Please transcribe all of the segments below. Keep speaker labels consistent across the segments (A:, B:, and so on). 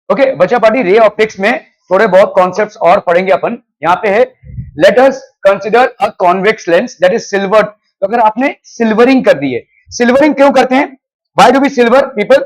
A: Okay बच्चा party, ray optics में थोड़े बहुत कॉन्सेप्ट्स और पढ़ेंगे अपन। यहाँ पे है, late us consider a convex lens that is silvered. तो अगर आपने सिल्वरिंग कर दी है, सिल्वरिंग क्यों करते हैं, why do we silver people,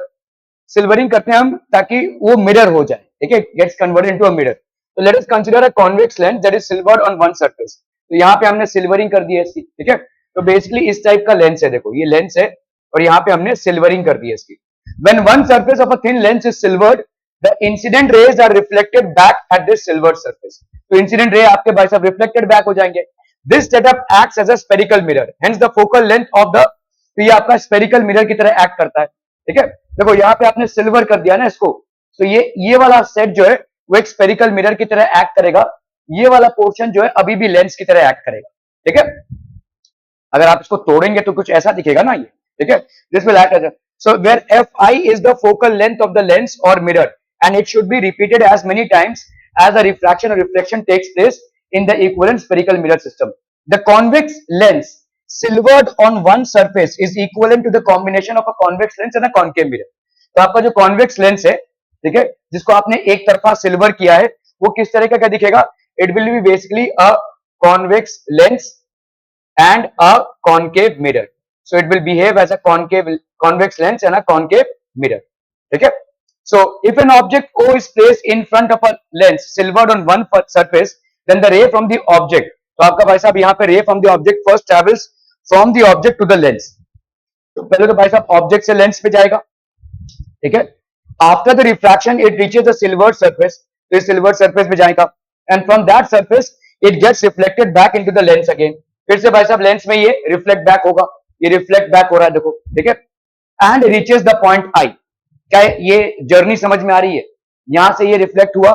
A: silvering करते हैं हम ताकि वो मिरर हो जाए, ठीक है, gets converted into a mirror. तो let us consider a convex lens that is silvered on one surface. तो यहाँ पे हमने सिल्वरिंग कर दी है इसकी, ठीक है। तो बेसिकली इस टाइप का लेंस है, देखो ये लेंस है और यहाँ पे हमने सिल्वरिंग कर दी है इसकी। When one surface of a thin lens is silvered, the incident rays are reflected back at this silvered surface. तो incident ray आपके भाई साहब reflected back हो जाएंगे। This setup acts as a spherical mirror. Hence the focal length of the, तो ये आपका spherical mirror की तरह act करता है, ठीक है। देखो यहाँ पे आपने सिल्वर कर दिया ना इसको, तो ये वाला सेट जो है वो एक स्पेरिकल मिरर की तरह एक्ट करेगा। ये वाला पोर्शन जो है अभी भी लेंस की तरह एक्ट करेगा, ठीक है। अगर आप इसको तोड़ेंगे तो कुछ ऐसा दिखेगा ना ये, ठीक है। This will act as, so where fi is the focal length of the lens or mirror and it should be repeated as many times as a refraction or reflection takes place in the equivalent spherical mirror system. The convex lens silvered on one surface is equivalent to the combination of a convex lens and a concave mirror. तो आपका जो convex lens है, ठीक है, जिसको आपने एक तरफा सिल्वर किया है, वो किस तरह का दिखेगा, it will be basically a convex lens and a concave mirror. So it will behave as a convex lens and a concave mirror. Okay. So if an object O is placed in front of a lens silvered on one surface, then the ray from the object, तो आपका भाई साहब यहाँ पे ray from the object first travels from the object to the lens. तो पहले तो भाई साहब ऑब्जेक्ट से लेंस पे जाएगा, ठीक है। After the refraction it reaches the silver surface, तो इस सिल्वर सरफेस पे जाएगा and from that surface it gets reflected back into the lens again. फिर से भाई साहब लेंस में ये रिफ्लेक्ट बैक होगा, ये रिफ्लेक्ट बैक हो रहा है देखो, ठीक है, and reaches the point I. क्या ये जर्नी समझ में आ रही है, यहां से ये रिफ्लेक्ट हुआ,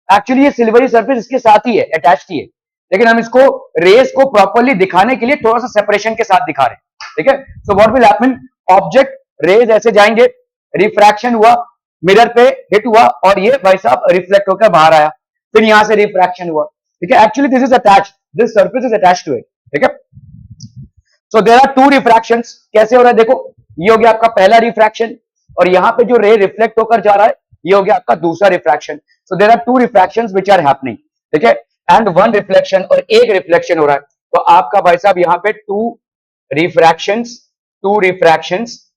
A: एक्चुअली ये सिल्वरी सरफेस इसके साथ ही है, अटैच्ड ही है, लेकिन हम इसको रेस को प्रॉपर्ली दिखाने के लिए थोड़ा सा सेपरेशन के साथ दिखा रहे हैं, ठीक है। So what will happen, object rays ऐसे जाएंगे, रिफ्रैक्शन हुआ, मिरर पे हिट हुआ और ये भाई साहब रिफ्लेक्ट होकर बाहर आया, फिर यहां से रिफ्रैक्शन हुआ, ठीक है। Actually this is attached, this surface is attached to it, ठीक है। So there are two refractions, कैसे हो रहा है देखो, ये हो गया आपका पहला रिफ्रैक्शन और यहाँ पे जो रे रिफ्लेक्ट होकर जा रहा है ये हो गया आपका दूसरा refraction. So there are two refractions which are happening, ठीक है, एंड वन रिफ्लेक्शन, और एक रिफ्लेक्शन हो रहा है। तो आपका भाई साहब यहाँ पे two refractions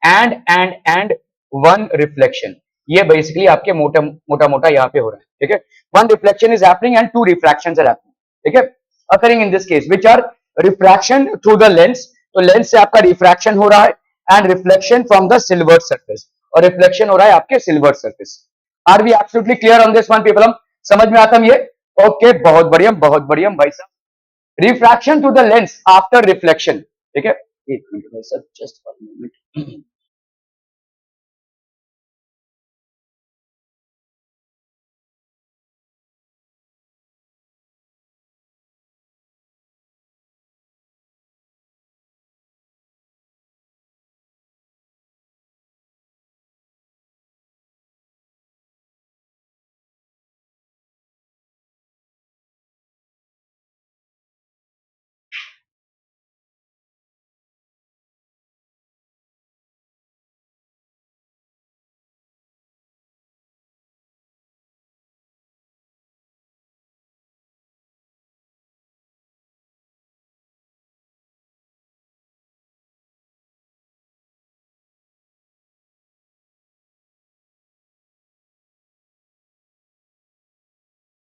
A: and one reflection, ये बेसिकली आपके मोटा यहाँ पे हो रहा है, ठीक है। One reflection is happening and two refractions are happening, ठीक है, occurring in this case which are refraction through the lens, तो लेंस से आपका रिफ्रैक्शन हो रहा है and reflection from the silver surface, और रिफ्लेक्शन हो रहा है आपके silver surface. Are we absolutely clear on this one people, हम समझ में आता है ये, ओके, बहुत बढ़िया भाई साहब। Refraction through the lens after reflection, ठीक है, एक मिनट भाई साहब, just for minute.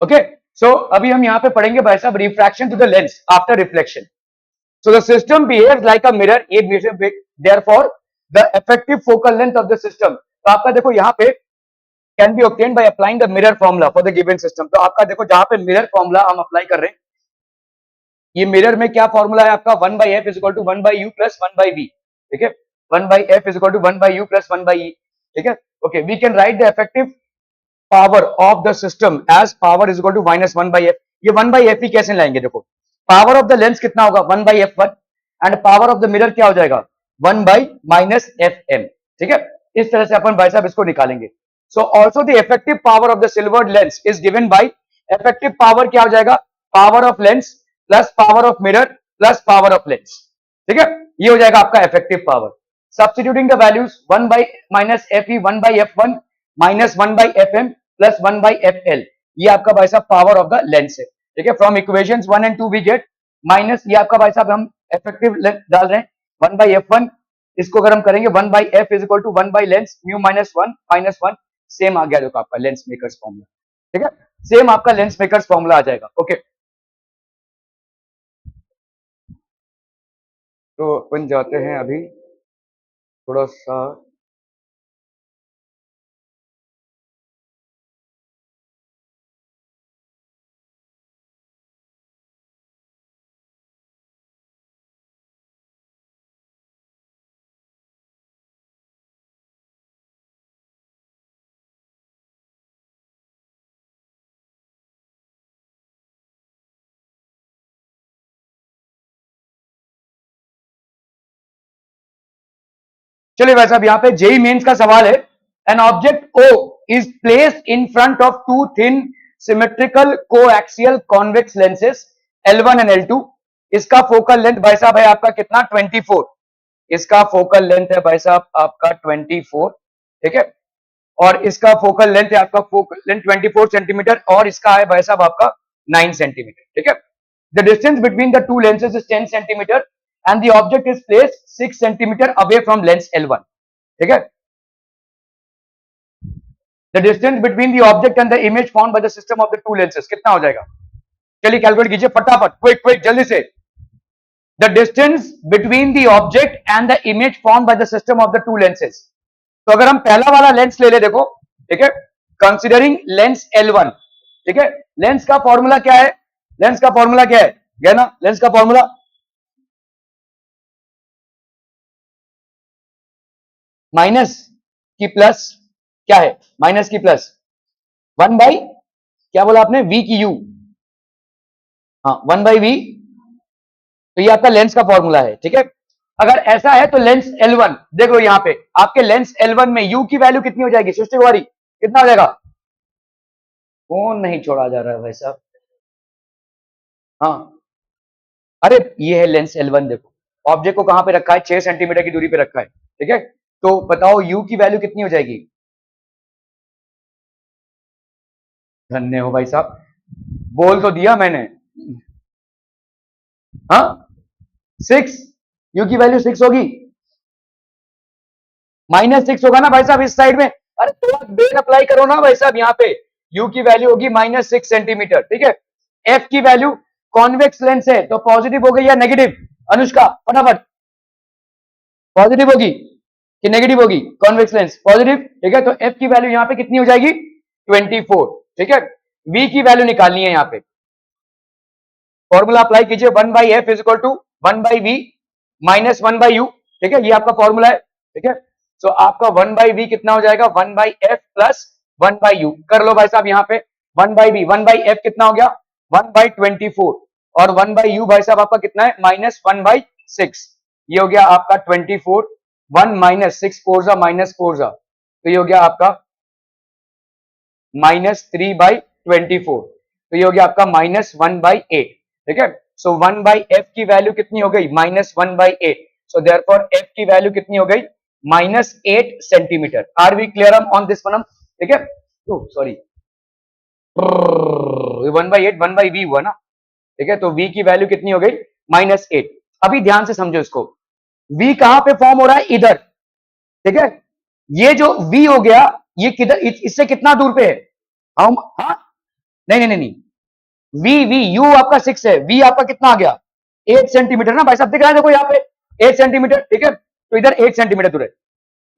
A: Okay, so अभी हम यहाँ पे पढ़ेंगे भाई साहब refraction to the lens after reflection. So the system behaves like a mirror. ये therefore the effective focal length of the system. तो आपका देखो यहाँ पे can be obtained by applying the mirror formula for the given system. तो आपका देखो जहां पे mirror formula हम अप्लाई कर रहे हैं, ये मिरर में क्या फॉर्मूला है आपका, 1/f is equal to 1/u plus 1/v, ठीक है, 1/f is equal to 1/u plus 1/e, ठीक है। Okay, we can write the effective power of the system as power is equal to minus 1/f। ये 1/f ही कैसे लाएंगे, देखो power of the lens कितना होगा 1/f1 and power of the mirror क्या हो जाएगा 1/-fm, ठीक है। इस तरह से अपन भाई साहब इसको निकालेंगे। So also the effective power of the silvered lens is given by, effective power क्या हो जाएगा, power of lens plus power of mirror plus power of lens, ठीक है, ये हो जाएगा आपका effective power. Substituting the values 1/-fe 1/f1 minus 1/fm plus 1 by F L, ये आपका भाई साहब पावर ऑफ द लेंस है। ठीक है, from equations 1 and 2 we get minus, ये आपका भाई साहब हम इफेक्टिव लेंथ डाल रहे हैं 1 बाई एफ वन, इसको अगर हम करेंगे 1 by F is equal to 1 by lens mu minus one, same आ गया देखो आपका लेंस मेकर्स फॉर्मूला। ठीक है, सेम आपका लेंस मेकर्स फॉर्मूला आ जाएगा। ओके, तो अपन जाते हैं अभी थोड़ा सा, चलिए भाई साहब यहाँ पे जेई मेंस का सवाल है, an object O is placed in front of two thin symmetrical coaxial convex lenses L1 and L2, इसका फोकल लेंथ भाई साहब है आपका कितना 24, इसका फोकल लेंथ है भाई साहब आपका 24। ठीक है, और इसका फोकल लेंथ है आपका फोकल लेंथ 24 सेंटीमीटर और इसका है भाई साहब आपका 9 सेंटीमीटर। ठीक है, the distance between the two lenses is 10 centimetre and the object is placed 6 centimetre away from lens L1। ठीक है, the distance between the object and the image found by the system of the two lenses कितना हो जाएगा? चलिए calculate कीजिए फटाफट, quick quick जल्दी से। The distance between the object and the image found by the system of the two lenses, तो अगर हम पहला वाला लेंस ले ले देखो, ठीक है, कंसीडरिंग लेंस L1, ठीक है, लेंस का फॉर्मूला क्या है? लेंस का फॉर्मूला क्या है? गया ना लेंस का फॉर्मूला? माइनस की प्लस, क्या है माइनस की प्लस 1 बाई, क्या बोला आपने, वी की यू, हाँ 1 बाई वी, तो ये आपका लेंस का फॉर्मूला है। ठीक है, अगर ऐसा है तो लेंस L1 देख लो, यहाँ पे आपके लेंस L1 में U की वैल्यू कितनी हो जाएगी सृष्टि कुमारी, कितना हो जाएगा? फोन नहीं छोड़ा जा रहा है भाई साहब, हाँ, अरे ये है लेंस L1, देखो ऑब्जेक्ट को कहां पे रखा है, 6 सेंटीमीटर की दूरी पे रखा है। ठीक है, तो बताओ U की वैल्यू कितनी हो जाएगी? धन्य हो भाई साहब, बोल तो दिया मैंने, हाँ 6, U की वैल्यू 6 होगी, -6 होगा ना भाई साहब इस साइड में, अरे थोड़ा बेन अप्लाई करो ना भाई साहब, यहाँ पे U की वैल्यू होगी -6 सेंटीमीटर। ठीक है, F की वैल्यू, कॉन्वेक्स लेंस है तो पॉजिटिव हो गई या नेगेटिव? अनुष्का फटाफट, पॉजिटिव होगी कि नेगेटिव होगी? Convex lens positive. ठीक है, तो F की वैल्यू यहाँ पे कितनी हो जाएगी? 24। ठीक है, V की वैल्यू निकालनी है, यहाँ पे फॉर्मूला अप्लाई कीजिए, 1 by F is equal to 1 by we minus 1 by u. ठीक है, ये आपका फॉर्मूला है। ठीक है, तो आपका 1 बाई वी कितना हो जाएगा? 1 by F plus 1 by you. कर लो भाई साहब, यहाँ पे 1 बाई वी, 1 बाई एफ कितना हो गया? 1 बाई 24, और 1 बाई यू भाई साहब आपका कितना है? -1 बाई 6। ये हो गया आपका 24, 1 माइनस 6 4 जा -4 जा, तो ये हो गया आपका -3 बाई 24, तो ये हो गया आपका -1 बाई 8। ठीक है, सो 1 बाई एफ की वैल्यू कितनी हो गई? -1 बाई 8। सो देयरफॉर एफ की वैल्यू कितनी हो गई? -8 centimetre. Are we clear on this one? ठीक है, सॉरी 1 बाई 8 1 बाई वी हुआ ना। ठीक है, तो v की वैल्यू कितनी हो गई? -8। अभी ध्यान से समझो इसको, v कहां पे फॉर्म हो रहा है? इधर। ठीक है, ये जो v हो गया, ये किधर, इससे कितना दूर पे है? हम, हाँ नहीं नहीं नहीं नहीं, वी यू आपका 6 है, वी आपका कितना आ गया? 8 सेंटीमीटर ना भाई साहब, दिख रहा है देखो यहाँ पे 8 सेंटीमीटर। ठीक है, तो इधर 8 सेंटीमीटर दूर है,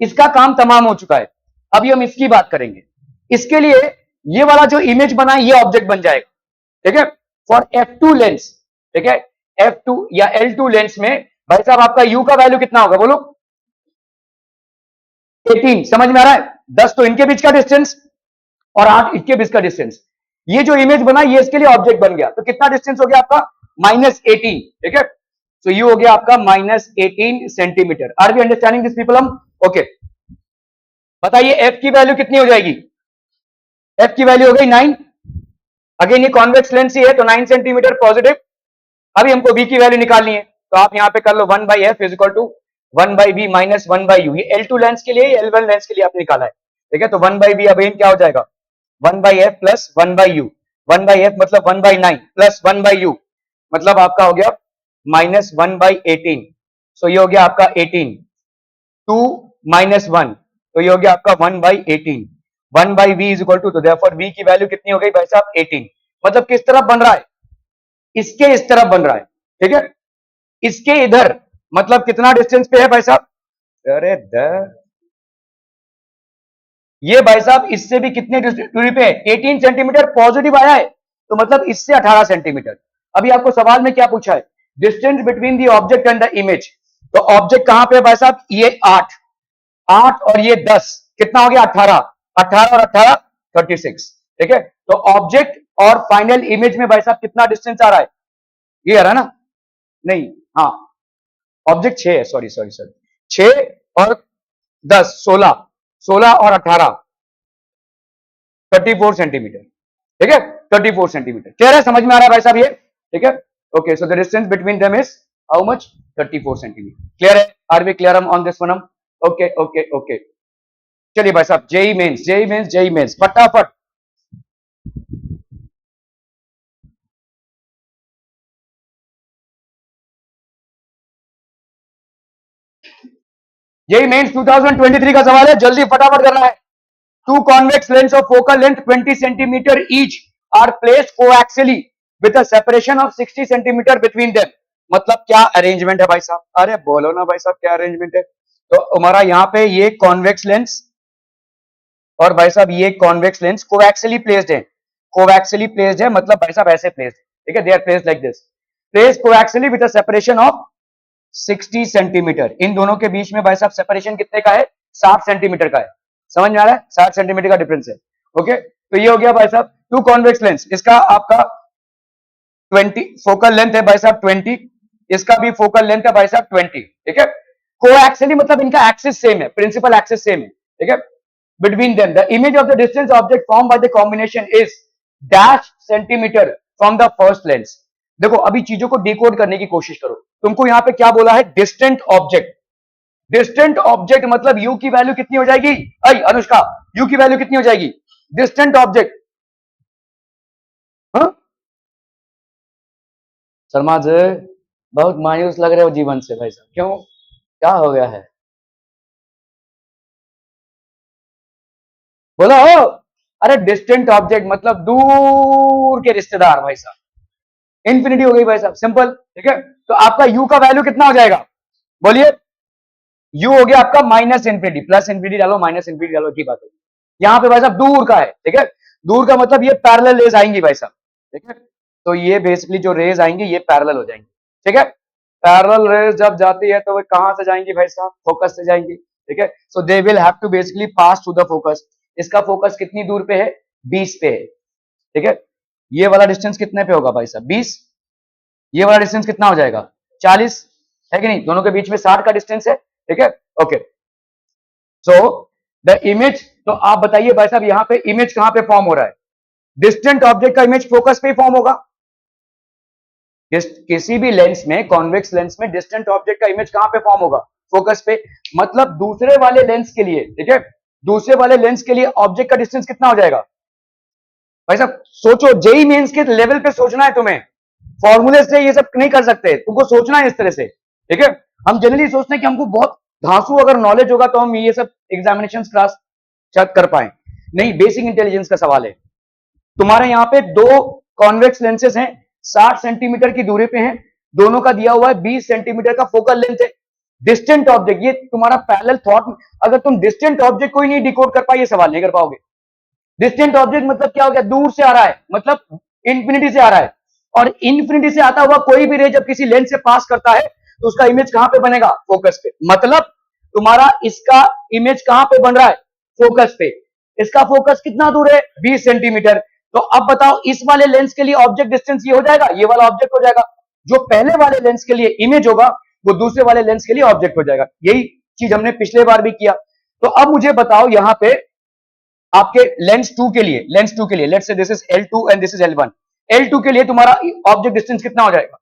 A: इसका काम तमाम हो चुका है। अभी हम इसकी बात करेंगे, इसके लिए ये वाला जो इमेज बना है ये ऑब्जेक्ट बन जाएगा। ठीक है, फॉर F2 लेंस, ठीक है, F2 या L2 लेंस में भाई साहब आपका U का वैल्यू कितना होगा बोलो? 18। समझ में आ रहा है? 10 तो इनके बीच का डिस्टेंस और 8 इसके बीच का डिस्टेंस, ये जो इमेज बना ये इसके लिए ऑब्जेक्ट बन गया, तो कितना डिस्टेंस हो गया आपका? -18। ठीक है, तो ये हो गया आपका -18 centimetre. Are we understanding this people? हम ओके, बताइए एफ की वैल्यू कितनी हो जाएगी? एफ की वैल्यू हो गई 9। अगेन ये कॉन्वेक्स लेंस ही है तो 9 सेंटीमीटर पॉजिटिव। अभी हमको बी की वैल्यू निकालनी है, तो आप यहां पे कर लो 1 by F is equal to 1 by b minus 1 by u. ये L2 लेंस के लिए, L1 लेंस के लिए आपने निकाला है। ठीक है, तो 1 बाई बी अगेन क्या हो जाएगा? 1/f प्लस 1/u, 1/f मतलब 1/9 प्लस 1/u मतलब आपका हो गया -1/18। सो ये हो गया आपका 18, 2 -1 तो ये हो गया आपका 1/18। 1/v इज इक्वल टू, तो देयरफॉर v की वैल्यू कितनी हो गई भाई साहब 18। मतलब किस तरफ बन रहा है, इसके इस तरफ बन रहा है, ठीक है, इसके इधर मतलब कितना डिस्टेंस पे है भाई साहब, अरे ये भाई साहब इससे भी कितने दूरी पे है, 18 सेंटीमीटर पॉजिटिव आया है, तो मतलब इससे 18 सेंटीमीटर। अभी आपको सवाल में क्या पूछा है, distance between the object and the image, तो ऑब्जेक्ट कहां पे है भाई साहब, ये 8, 8 और ये 10 कितना हो गया 18, 18 और 18 36, ठीक है। तो ऑब्जेक्ट और फाइनल इमेज में भाई साहब कितना डिस्टेंस आ रहा है, ये आ रहा है ना, नहीं, हाँ, ऑब्जेक्ट 6 है, सॉरी सॉरी सॉरी, 6 और 10 16, 16 और 18 34 सेंटीमीटर, ठीक है, 34 सेंटीमीटर। क्लियर है, समझ में आ रहा है भाई साहब ये, ठीक है। Okay, so the distance between them is how much, 34 centimetre. Clear है, are we clear on this one? Okay okay okay, चलिए भाई साहब, JEE Mains, JEE Mains, JEE Mains, फटाफट। जेई मेंस 2023 का सवाल है, जल्दी फटाफट करना है। Two convex lens of focal length 20 centimetre each are placed coaxially with a separation of 60 centimetre between them. मतलब क्या अरेंजमेंट है भाई साहब, अरे बोलो ना भाई साहब क्या अरेंजमेंट है। तो हमारा यहाँ पे ये कॉन्वेक्स लेंस और भाई साहब ये कॉन्वेक्स लेंस कोएक्सियली प्लेस्ड है, कोएक्सियली प्लेस्ड है मतलब भाई साहब ऐसे प्लेस्ड, ठीक है, they are placed like this, placed coaxially with a separation of 60 centimetre. इन दोनों के बीच में भाई साहब सेपरेशन कितने का है, 60 सेंटीमीटर का है, समझ में आ रहा है, 60 सेंटीमीटर का डिफरेंस है। ओके, तो ये हो गया भाई साहब टू कॉन्वेक्स लेंस, इसका आपका 20 फोकल लेंथ है भाई साहब 20, इसका भी फोकल लेंथ है भाई साहब 20, ठीक है। कोएक्सियली मतलब इनका एक्सिस सेम है, प्रिंसिपल एक्सिस सेम है, ठीक है। Between them the image of the distance object form by the combination is dash centimetre from the first lens. देखो अभी चीजों को डिकोड करने की कोशिश करो, तुमको यहां पे क्या बोला है, डिस्टेंट ऑब्जेक्ट, डिस्टेंट ऑब्जेक्ट मतलब यू की वैल्यू कितनी हो जाएगी, आई अनुष्का, यू की वैल्यू कितनी हो जाएगी, डिस्टेंट ऑब्जेक्ट, हाँ शर्मा जी, बहुत मायूस लग रहे हो जीवन से भाई साहब, क्यों, क्या हो गया है, बोलो। अरे डिस्टेंट ऑब्जेक्ट मतलब दूर के रिश्तेदार भाई साहब, इंफिनिटी हो गई भाई साहब, सिंपल, ठीक है। तो आपका यू का वैल्यू कितना हो जाएगा, बोलिए, यू हो गया आपका माइनस इंफिनिटी, प्लस इंफिनिटी डालो माइनस इंफिनिटी डालो की बात होगी। यहाँ पे भाई साहब दूर का है, ठीक है, दूर का मतलब ये पैरेलल रेज आएंगी भाई साहब, ठीक है। तो ये बेसिकली जो रेज आएंगी ये पैरेलल हो जाएंगी, ठीक है। पैरेलल रेज जब जाती है तो वो कहां से जाएंगी भाई साहब, फोकस से जाएंगी, ठीक है। So they will have to basically pass through the focus. इसका फोकस कितनी दूर पे है, 20 पे है, ठीक है। ये वाला डिस्टेंस कितने पे होगा भाई साहब, 20, ये वाला डिस्टेंस कितना हो जाएगा, 40, है कि नहीं, दोनों के बीच में 60 का डिस्टेंस है, ठीक है। ओके, सो द इमेज, तो आप बताइए भाई साहब यहां पे इमेज कहां पे फॉर्म हो रहा है, डिस्टेंट ऑब्जेक्ट का इमेज फोकस पे ही फॉर्म होगा। किसी भी लेंस में, कॉन्वेक्स लेंस में डिस्टेंट ऑब्जेक्ट का इमेज कहां पे फॉर्म होगा, फोकस पे, मतलब दूसरे वाले लेंस के लिए, ठीक है, दूसरे वाले लेंस के लिए ऑब्जेक्ट का डिस्टेंस कितना हो जाएगा भाई साहब, सोचो, जेई मेंस के लेवल पे सोचना है तुम्हें, फॉर्मूले से ये सब नहीं कर सकते, तुमको सोचना है इस तरह से, ठीक है। हम जनरली सोचते हैं कि हमको बहुत धांसू अगर नॉलेज होगा तो हम ये सब एग्जामिनेशन क्लास शायद कर पाए, नहीं, बेसिक इंटेलिजेंस का सवाल है। तुम्हारे यहाँ पे दो कॉन्वेक्स लेंसेज हैं, 60 सेंटीमीटर की दूरी पे हैं, दोनों का दिया हुआ है 20 सेंटीमीटर का फोकल लेंथ है। डिस्टेंट ऑब्जेक्ट, ये तुम्हारा पैरेलल थॉट, अगर तुम डिस्टेंट ऑब्जेक्ट को ही नहीं डिकोड कर पाए ये सवाल नहीं कर पाओगे। डिस्टेंट ऑब्जेक्ट मतलब क्या हो गया, दूर से आ रहा है, मतलब इंफिनिटी से आ रहा है, और इंफिनिटी से आता हुआ कोई भी रे जब किसी लेंस से पास करता है तो उसका इमेज कहां पे बनेगा, फोकस पे, मतलब तुम्हारा इसका इमेज कहां पे बन रहा है, फोकस पे, इसका फोकस कितना दूर है, 20 सेंटीमीटर। तो अब बताओ इस वाले लेंस के लिए ऑब्जेक्ट डिस्टेंस ये हो जाएगा, ये वाला ऑब्जेक्ट हो जाएगा, जो पहले वाले लेंस के लिए इमेज होगा वो दूसरे वाले लेंस के लिए ऑब्जेक्ट हो जाएगा। यही चीज हमने पिछले बार भी किया। तो अब मुझे बताओ यहां पे आपके लेंस 2 के लिए, लेंस 2 के लिए, let's say this is L2 and this is L1, L2 के लिए तुम्हारा ऑब्जेक्ट डिस्टेंस कितना हो जाएगा,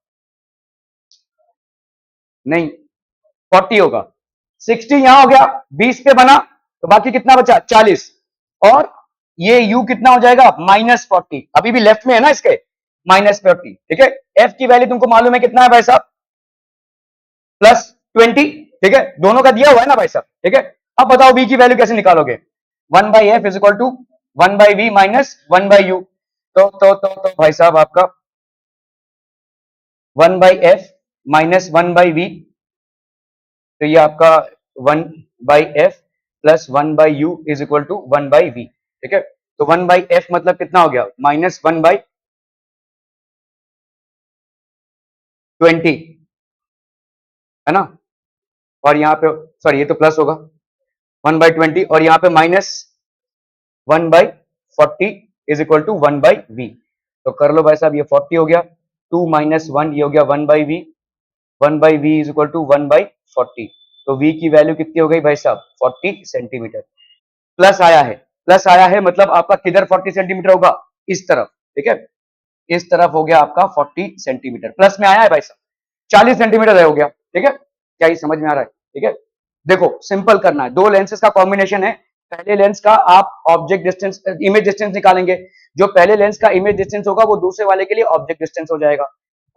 A: नहीं 40 होगा, 60 यहां हो गया, 20 पे बना, तो बाकी कितना बचा 40, और ये u कितना हो जाएगा -40, अभी भी लेफ्ट में है ना इसके -40, ठीक है। f की वैल्यू तुमको मालूम है कितना है भाई साहब, +20, ठीक है, दोनों का दिया हुआ है ना भाई साहब, ठीक है। अब बताओ v की वैल्यू कैसे निकालोगे, 1/f is equal to 1/v minus 1/u, तो भाई साहब आपका 1/f माइनस 1/v, तो ये आपका 1/f plus 1/u is equal to 1/v, ठीक है। तो 1/f मतलब कितना हो गया, -1/20, है ना, और यहाँ पे सॉरी ये तो प्लस होगा 1/20, और यहाँ पे -1/40 इज इक्वल टू 1/v। तो कर लो भाई साहब, ये 40 हो गया, 2 माइनस 1 ये हो गया 1/v, 1/v is equal to 1/40। तो v की वैल्यू कितनी हो गई भाई साहब, 40 सेंटीमीटर। प्लस आया है, प्लस आया है मतलब आपका किधर 40 सेंटीमीटर होगा, इस तरफ, ठीक है, इस तरफ हो गया आपका 40 सेंटीमीटर, प्लस में आया है भाई साहब, 40 सेंटीमीटर हो गया, ठीक है। क्या ये समझ में आ रहा है, ठीक है। देखो सिंपल करना है, दो लेंसेज का कॉम्बिनेशन है, पहले लेंस का आप ऑब्जेक्ट डिस्टेंस इमेज डिस्टेंस निकालेंगे, जो पहले लेंस का इमेज डिस्टेंस होगा वो दूसरे वाले के लिए ऑब्जेक्ट डिस्टेंस हो जाएगा,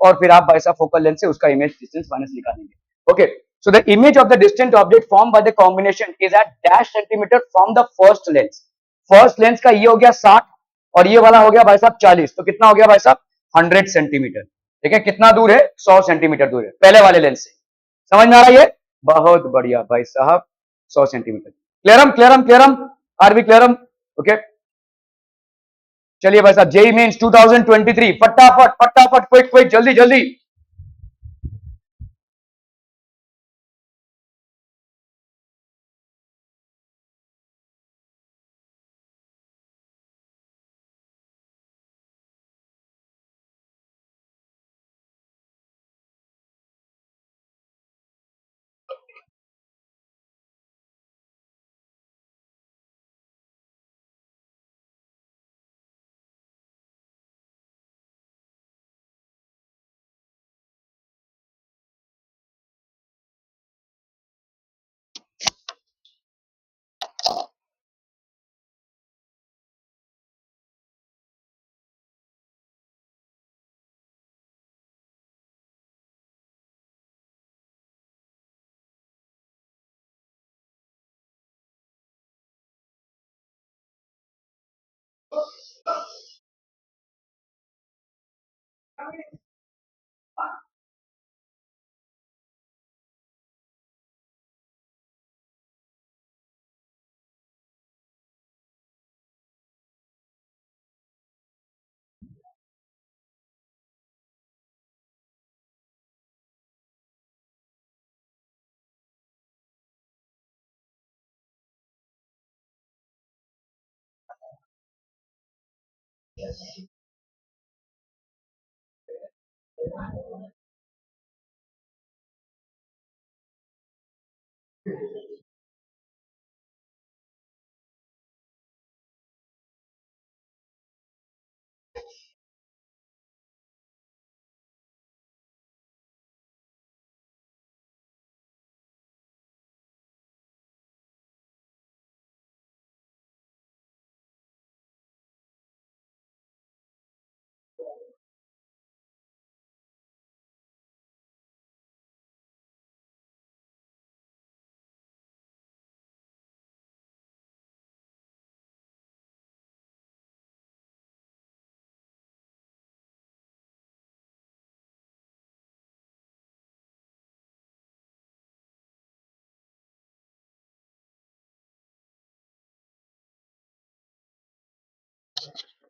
A: और फिर आप भाई साहब फोकल लेंथ से उसका इमेज डिस्टेंस माइनस निकालेंगे। Okay, so the image of the distant object formed by the combination is at dash centimeter from the first lens। First lens का ये हो गया 60 और ये वाला हो गया भाई साहब 40, तो कितना हो गया भाई साहब 100 सेंटीमीटर, ठीक है। कितना दूर है, 100 सेंटीमीटर दूर है पहले वाले लेंस से, समझ में आ रहा है ये, बहुत बढ़िया भाई साहब, 100 centimetre. Clear clear clear, are be clear, okay. चलिए भाई साहब, जेई मेंस 2023, फटाफट फटाफट, क्विक क्विक, जल्दी जल्दी।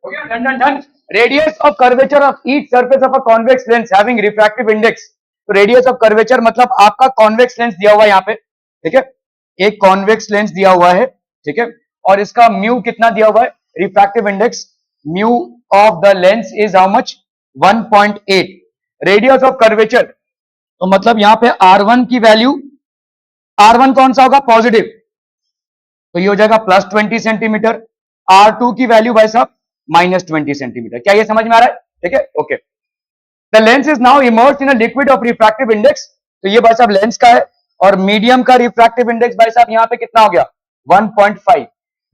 A: हो गया, done done done. Radius of curvature of each surface of a convex lens having refractive index, तो रेडियस ऑफ कर्वेचर मतलब आपका कॉन्वेक्स लेंस दिया हुआ है यहाँ पे, ठीक है, एक कॉन्वेक्स लेंस दिया हुआ है, ठीक है, और इसका म्यू कितना दिया हुआ है, refractive index, mu of the lens is how much 1.8, radius of curvature, तो मतलब यहाँ पे R1 की वैल्यू, R1 कौन सा होगा, पॉजिटिव, तो ये हो जाएगा +20 सेंटीमीटर, R2 की वैल्यू भाई साहब -20 सेंटीमीटर। क्या ये समझ में आ रहा है, ठीक है, okay. The lens is now immersed in a liquid of refractive index, तो ये भाई साहब लेंस का है, और मीडियम का रिफ्रैक्टिव इंडेक्स भाई साहब यहाँ पे कितना हो गया 1.5।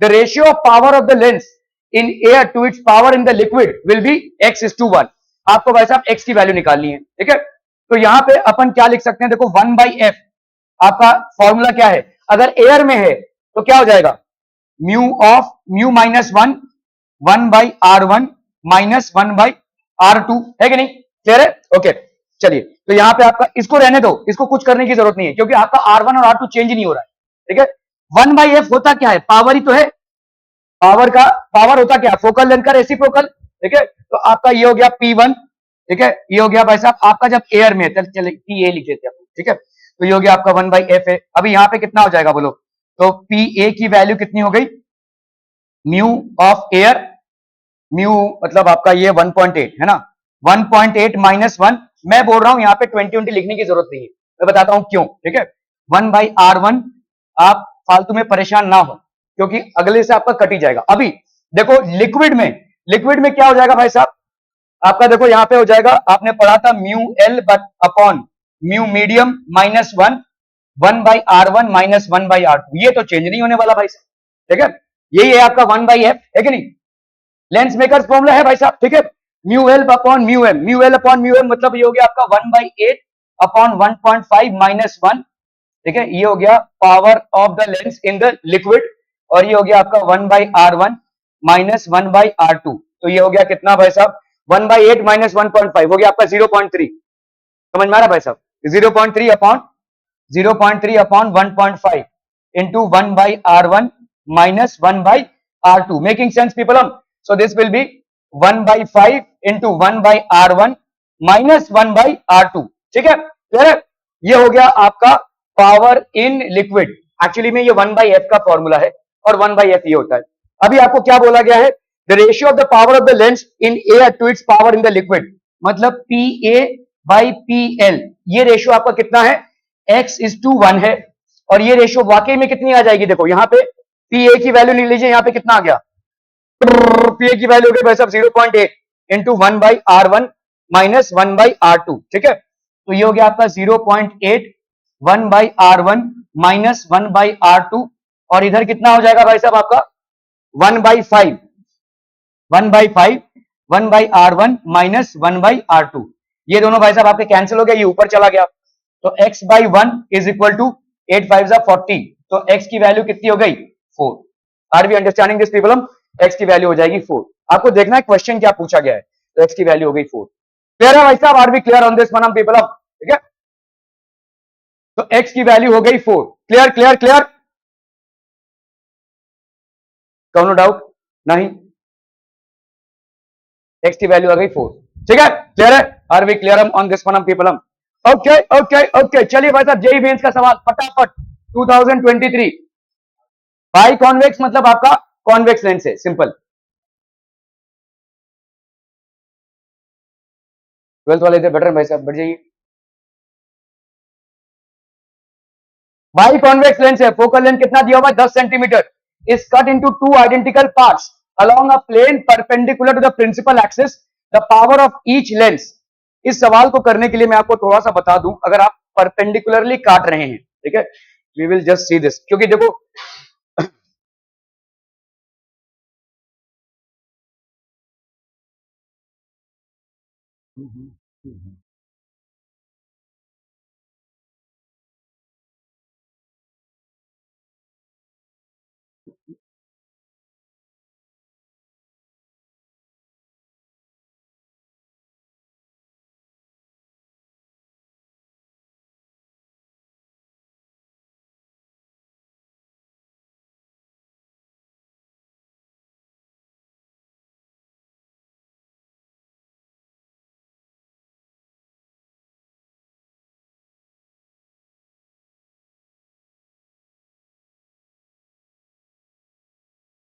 A: The ratio of power of the lens in air to its power in the liquid will be x:1। आपको भाई साहब x की वैल्यू निकालनी है, ठीक है। तो यहां पे अपन क्या लिख सकते हैं, देखो 1/f आपका फॉर्मूला क्या है, अगर एयर में है तो क्या हो जाएगा, mu of mu minus 1/r1 minus 1/r2, है कि नहीं, क्लियर है, ओके। चलिए, तो यहां पे आपका इसको रहने दो, इसको कुछ करने की जरूरत नहीं है क्योंकि आपका R1 और R2 चेंज नहीं हो रहा है, ठीक है। 1/f होता क्या है, पावर ही तो है, पावर का पावर होता क्या, फोकल लेंथ का रेसिप्रोकल, ठीक है। तो आपका ये हो गया P1, ठीक है, ये हो गया भाई साहब आपका जब एयर में, चले PA लिख देते हैं, ठीक है। तो ये हो गया आपका 1/f है। अभी यहां पे कितना हो जाएगा बोलो, तो PA की वैल्यू कितनी हो गई, म्यू ऑफ एयर, म्यू मतलब आपका ये 1.8 है ना, 1.8 माइनस 1, मैं बोल रहा हूं यहां पे 20 लिखने की जरूरत नहीं है, मैं बताता हूं क्यों, ठीक है। 1/r1, आप फालतू में परेशान ना हो क्योंकि अगले से आपका कट ही जाएगा। अभी देखो लिक्विड में क्या हो जाएगा भाई साहब, आपका देखो यहां पे हो जाएगा, आपने पढ़ा था mu L but upon mu medium minus 1/r1 minus 1/r2, ये तो चेंज नहीं होने वाला भाई साहब, ठीक है। यही है आपका 1/f, है कि नहीं, लेंस मेकर्स फॉर्मूला है भाई साहब, ठीक है। Mu L upon mu M, mu L upon mu M मतलब ये हो गया आपका 1/8 अपॉन 1.5 माइनस 1, ठीक है। ये हो गया power of the lens in the liquid, और ये हो गया आपका 1/r1 माइनस 1/r2, तो ये हो गया कितना भाई साहब, 1/8 माइनस 1.5 हो गया आपका 0.3, समझ में आ रहा भाई साहब, 0.3 upon 1.5 into 1/r1 minus 1/r2, making sense people? So this will be 1/5 into 1/r1 minus 1/r2, ठीक है, क्लियर है। ये हो गया आपका पावर इन लिक्विड, एक्चुअली में ये 1/f का फॉर्मूला है और 1/f ये होता है। अभी आपको क्या बोला गया है, the ratio of the power of the lens in air to its power in the liquid, मतलब PA/PL, ये रेशियो आपका कितना है, x:1 है, और ये रेशियो वाकई में कितनी आ जाएगी, देखो यहां पे PA की वैल्यू ले लीजिए, यहां पे कितना आ गया, PA की वैल्यू हो गई भाई साहब 0.8 इंटू 1/r1 माइनस 1/r2, ठीक है। तो ये हो गया आपका 0.8 1/r1 माइनस 1/r2, और इधर कितना हो जाएगा भाई साहब आपका 1/5 1/r1 माइनस 1/r2, ये दोनों भाई साहब आपके कैंसिल हो गया, ये ऊपर चला गया, तो x/1 इज इक्वल टू 8 5 40, तो x की वैल्यू कितनी हो गई 4। Are we understanding this people? x की वैल्यू हो जाएगी 4। आपको देखना है क्वेश्चन क्या पूछा गया है, तो x की वैल्यू हो गई 4। क्लियर है भाई साहब, are we clear on this one people? ठीक है, तो x की वैल्यू हो गई 4। क्लियर क्लियर क्लियर, कौन नो डाउट नहीं, x की वैल्यू आ गई 4, ठीक है, क्लियर है, are we clear on this one people? Okay okay okay, चलिए भाई साहब जेईई मेंस का सवाल फटाफट 2023, बाई कॉन्वेक्स मतलब आपका कॉन्वेक्स लेंस है, सिंपल। 12th वाले इधर बैठ रहे हैं भाई साहब, बैठ जाइए। बाई कॉन्वेक्स लेंस है, फोकल लेंथ कितना दिया हुआ है 10 centimetre, is cut into two identical parts along a plane perpendicular to the principal axis, the power of each lens। इस सवाल को करने के लिए मैं आपको थोड़ा सा बता दूं, अगर आप परपेंडिकुलरली काट रहे हैं, ठीक है, we will just see this, क्योंकि देखो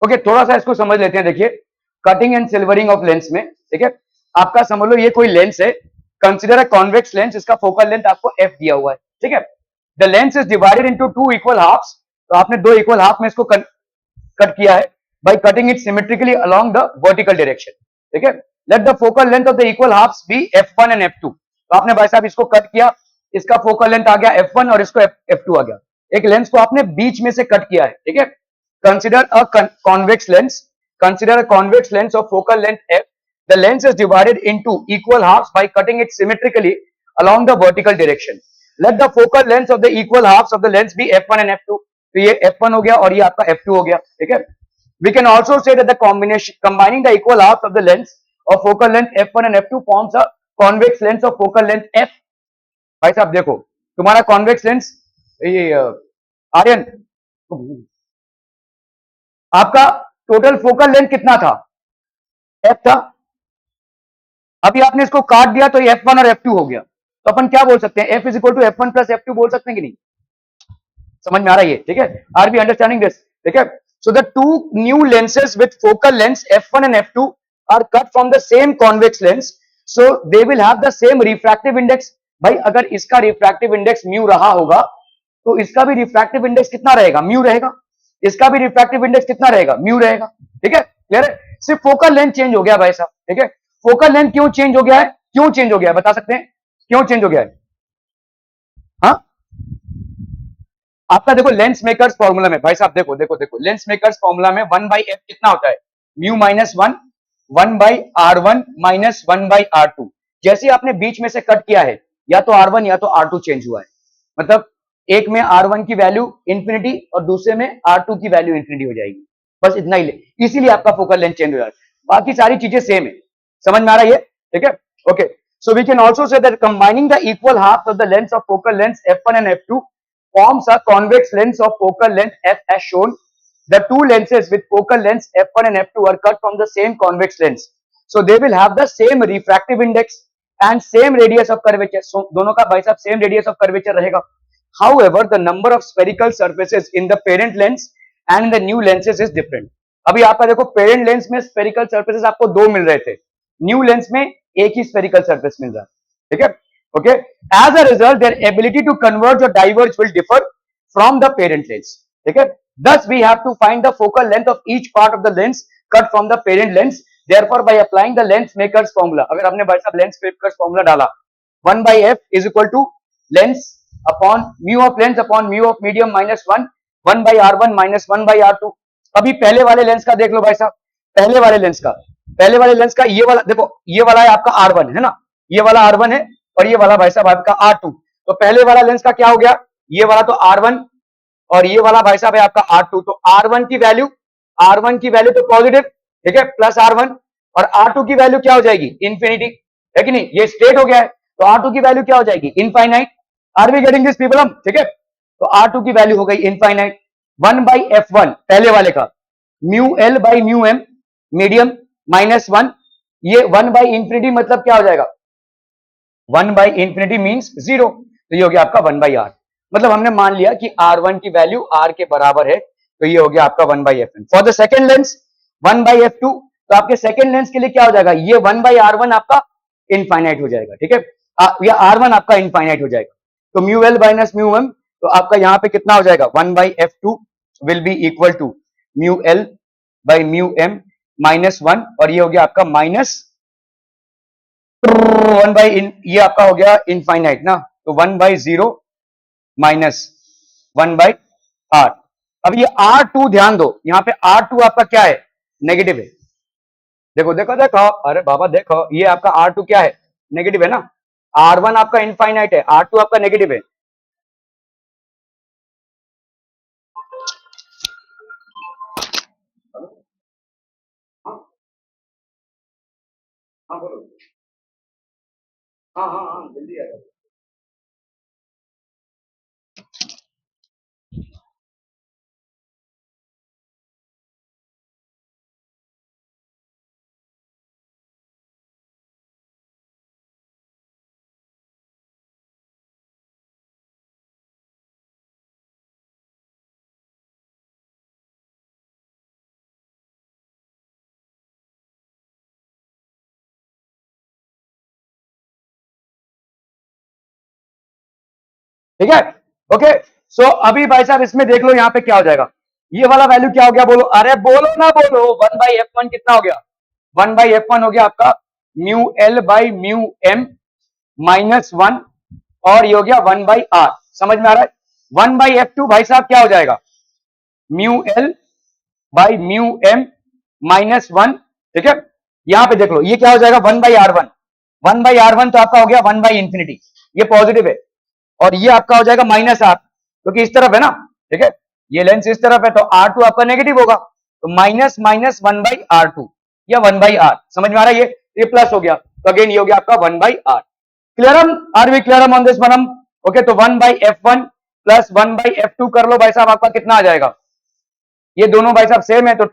A: ओके, थोड़ा सा इसको समझ लेते हैं। देखिए, cutting and silvering of lens में, ठीक है, आपका समझ लो ये कोई लेंस है, कंसीडर अ कॉन्वेक्स लेंस, इसका फोकल लेंथ आपको f दिया हुआ है, ठीक है। The lens is divided into two equal halves, तो आपने दो इक्वल हाफ में इसको कट किया है by cutting it symmetrically along the vertical direction, ठीक है। Let the focal length of the equal halves be f1 and f2, तो आपने भाई साहब इसको कट किया, इसका फोकल लेंथ आ गया f1 और इसको f2 आ गया, एक लेंस को आपने बीच में से कट किया है, ठीक है। Consider a convex lens consider a convex lens of focal length f. The lens is divided into equal halves by cutting it symmetrically along the vertical direction. Let the focal length of the equal halves of the lens be f1 and f2. तो ये f1 हो गया और ये आपका f2 हो गया, ठीक है. We can also say that the combining the equal halves of the length of focal length f1 and f2 forms a convex lens of focal length f. भाई साहब देखो, तुम्हारा convex lens ये आर्यन, आपका टोटल फोकल लेंथ कितना था? f था. अभी आपने इसको काट दिया तो ये f1 और f2 हो गया. तो अपन क्या बोल सकते हैं? f is equal to f1 plus f2 बोल सकते हैं कि नहीं? समझ में आ रहा है ये? ठीक है. Are we understanding this? ठीक है. So the two new lenses with focal length f1 and f2 are cut from the same convex lens, so they will have the same refractive index. भाई अगर इसका रिफ्रैक्टिव इंडेक्स म्यू रहा होगा तो इसका भी रिफ्रैक्टिव इंडेक्स कितना रहेगा? म्यू रहेगा. इसका भी रिफ्रैक्टिव इंडेक्स कितना रहेगा? म्यू रहेगा. ठीक है, क्लियर है? सिर्फ फोकल लेंथ चेंज हो गया भाई साहब. ठीक है, फोकल लेंथ क्यों चेंज हो गया है? क्यों चेंज हो गया है बता सकते हैं? क्यों चेंज हो गया है? हाँ, आपका देखो लेंस मेकर्स फॉर्मूला में, भाई साहब देखो देखो देखो, लेंस मेकर्स फॉर्मूला में 1 बाई एफ कितना होता है? Mu minus 1, 1 by R1 minus 1 by R2. जैसे आपने बीच में से कट किया है, या तो R1 या तो R2 चेंज हुआ है. मतलब एक में R1 की वैल्यू इंफिनिटी और दूसरे में R2 की वैल्यू इंफिनिटी हो जाएगी. बस इतना ही, इसीलिए आपका फोकल लेंथ चेंज हो जाएगा. बाकी सारी चीजें सेम है. समझ में आ रहा है ये? ठीक है, okay. So we can also say that combining the equal half of the length of focal length f1 and f2 forms a convex lens of focal length f as shown. The two lenses with focal lengths f1 and f2 are cut from the same convex lens, so they will have the same refractive index and same radius of curvature. So दोनों का भाई साहब same radius of curvature रहेगा. However, the number of spherical surfaces in the parent lens and in the new lenses is different. अभी आपका देखो parent lens में spherical surfaces आपको दो मिल रहे थे, new lens में एक ही spherical surface मिल रहा है. ठीक है, okay. As a result, their ability to converge or diverge will differ from the parent lens. Okay. Thus, we have to find the focal length of each part of the lens cut from the parent lens. Therefore, by applying the lens maker's formula, अगर हमने भाई साहब lens maker's formula डाला, 1 by f is equal to lens upon mu of lens upon mu of medium minus 1 by R1 minus 1 by R2. अभी पहले वाले lens का देख लो भाई साहब, पहले वाले लेंस का ये वाला देखो, ये वाला है आपका R1 है ना, ये वाला R1 है और ये वाला भाई साहब आपका R2. तो पहले वाला लेंस का क्या हो गया? ये वाला तो R1 और ये वाला भाई साहब है आपका R2. तो R1 की वैल्यू तो पॉजिटिव, ठीक है, प्लस R1, और R2 की वैल्यू क्या हो जाएगी? इंफिनिटी, है कि नहीं? ये स्ट्रेट हो गया है तो R2 की वैल्यू क्या हो जाएगी? Infinite. Are we getting this people हम? ठीक है, तो R2 की वैल्यू हो गई इनफाइनाइट. 1 बाई F1 पहले वाले का mu L by mu M medium minus 1, ये 1 बाई इंफिनिटी मतलब क्या हो जाएगा? 1 बाई इंफिनिटी मीन्स 0. तो ये हो गया आपका 1 बाई आर. मतलब हमने मान लिया कि R1 की वैल्यू R के बराबर है, तो ये हो गया आपका 1 by Fn. For the second lens 1 by F2, तो आपके सेकेंड लेंस के लिए क्या हो जाएगा? ये 1 बाई R1 आपका इनफाइनाइट हो जाएगा. ठीक है, या R1 आपका इनफाइनाइट हो जाएगा. तो mu L minus mu M, तो आपका यहां पे कितना हो जाएगा? 1 by F2 will be equal to mu L by mu M minus 1, और ये हो गया आपका माइनस 1 बाई ये आपका हो गया इनफाइनाइट ना, तो 1 बाई 0 माइनस 1 बाई आर. अब ये R2 ध्यान दो, यहां पे R2 आपका क्या है? नेगेटिव है. देखो देखो देखो, अरे बाबा देखो, ये आपका R2 क्या है? नेगेटिव है ना. R1 आपका इनफाइनाइट है, R2 आपका नेगेटिव है. हाँ बोलो. हाँ हाँ हाँ, जल्दी आ जाओ. ठीक है, ओके. सो अभी भाई साहब इसमें देख लो, यहां पे क्या हो जाएगा? ये वाला वैल्यू क्या हो गया? बोलो, अरे बोलो ना बोलो. 1 बाई F1 कितना हो गया? 1 बाई F1 हो गया आपका mu L by mu M minus 1, और ये हो गया 1 बाई आर. समझ में आ रहा है? 1 बाई F2 भाई साहब क्या हो जाएगा? Mu L by mu M -1, ठीक है। यहां पे देख लो, ये क्या हो जाएगा 1/r1, 1/r1 तो आपका हो गया 1/∞, ये पॉजिटिव है, और ये आपका हो जाएगा -r, क्योंकि इस तरफ है ना, ठीक है, ये लेंस इस तरफ है, तो R2 आपका नेगेटिव होगा, तो माइनस 1/r2 या 1/r, समझ में आ रहा है? ये प्लस हो गया, तो अगेन ये हो गया आपका 1/r। Clear, are we clear on this one? Okay, तो 1/f1 प्लस 1/f2 कर लो भाई साहब, आपका कितना आ जाएगा? ये दोनों भाई साहब सेम है, तो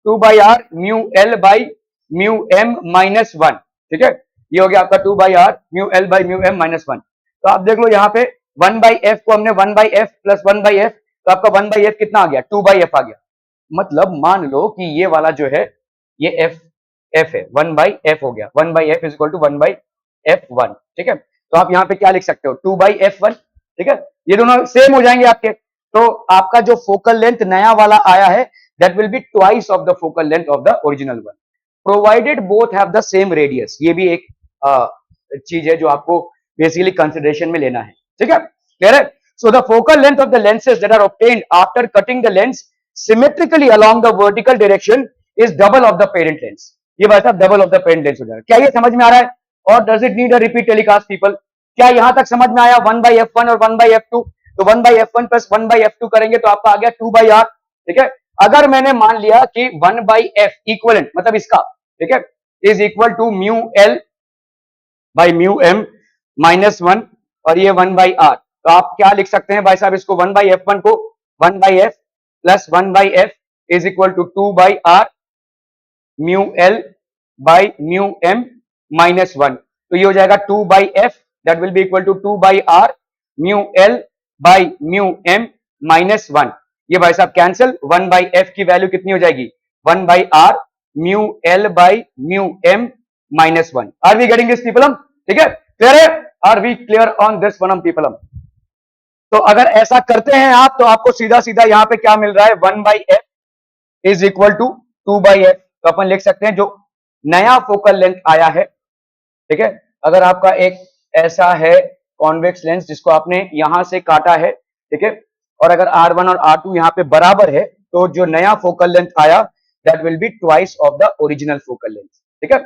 A: 2/r mu L by mu M -1, ठीक है, ये हो गया आपका 2/r mu L by mu M -1। तो आप देख लो यहाँ पे 1/f को हमने 1/f प्लस 1/f, तो आपका 1/f कितना आ गया? 2/f आ गया। मतलब मान लो कि ये वाला जो है ये f है, 1/f हो गया, 1/f is equal to 1/f1, ठीक है। तो आप यहाँ पे क्या लिख सकते हो? 2/f1, ठीक है, ये दोनों सेम हो जाएंगे आपके। तो आपका जो फोकल लेंथ नया वाला आया है, that will be twice of the focal length of the original one, provided both have the same radius. ये भी एक चीज है जो आपको बेसिकली कंसिडरेशन में लेना है, ठीक है, क्लियर है? So the focal length of the lenses that are obtained after cutting the lens symmetrically along the vertical direction is double of the parent lens. ये बात है, double of the parent lens हो जाएगा। क्या ये समझ में आ रहा है? और does it need a repeat telecast people? क्या यहां तक समझ में आया 1/f1 और 1/f2? तो 1/f1 प्लस 1/f2 करेंगे तो आपका आ गया 2/r, ठीक है। अगर मैंने मान लिया कि 1/f इक्वलेंट मतलब इसका, ठीक है, is equal to mu L by mu M -1 और ये 1/r, तो आप क्या लिख सकते हैं भाई साहब इसको? 1/f1 को 1/f plus 1/f is equal to 2/r mu L by mu M -1, तो ये हो जाएगा 2/f, that will be equal to 2/r mu L by mu M -1। ये भाई साहब कैंसिल, 1/f की वैल्यू कितनी हो जाएगी? 1/r mu L by mu M -1। Are we getting this people? ठीक है, क्लियर है? Are we clear on this one people? तो अगर ऐसा करते हैं आप, तो आपको सीधा सीधा यहां पे क्या मिल रहा है? 1/f is equal to 2/f, तो अपन लिख सकते हैं जो नया फोकल लेंथ आया है, ठीक है, अगर आपका एक ऐसा है कॉन्वेक्स लेंस जिसको आपने यहां से काटा है, ठीक है, और अगर R1 और R2 यहां पे बराबर है, तो जो नया फोकल लेंथ आया that will be twice of the original focal length, ठीक है।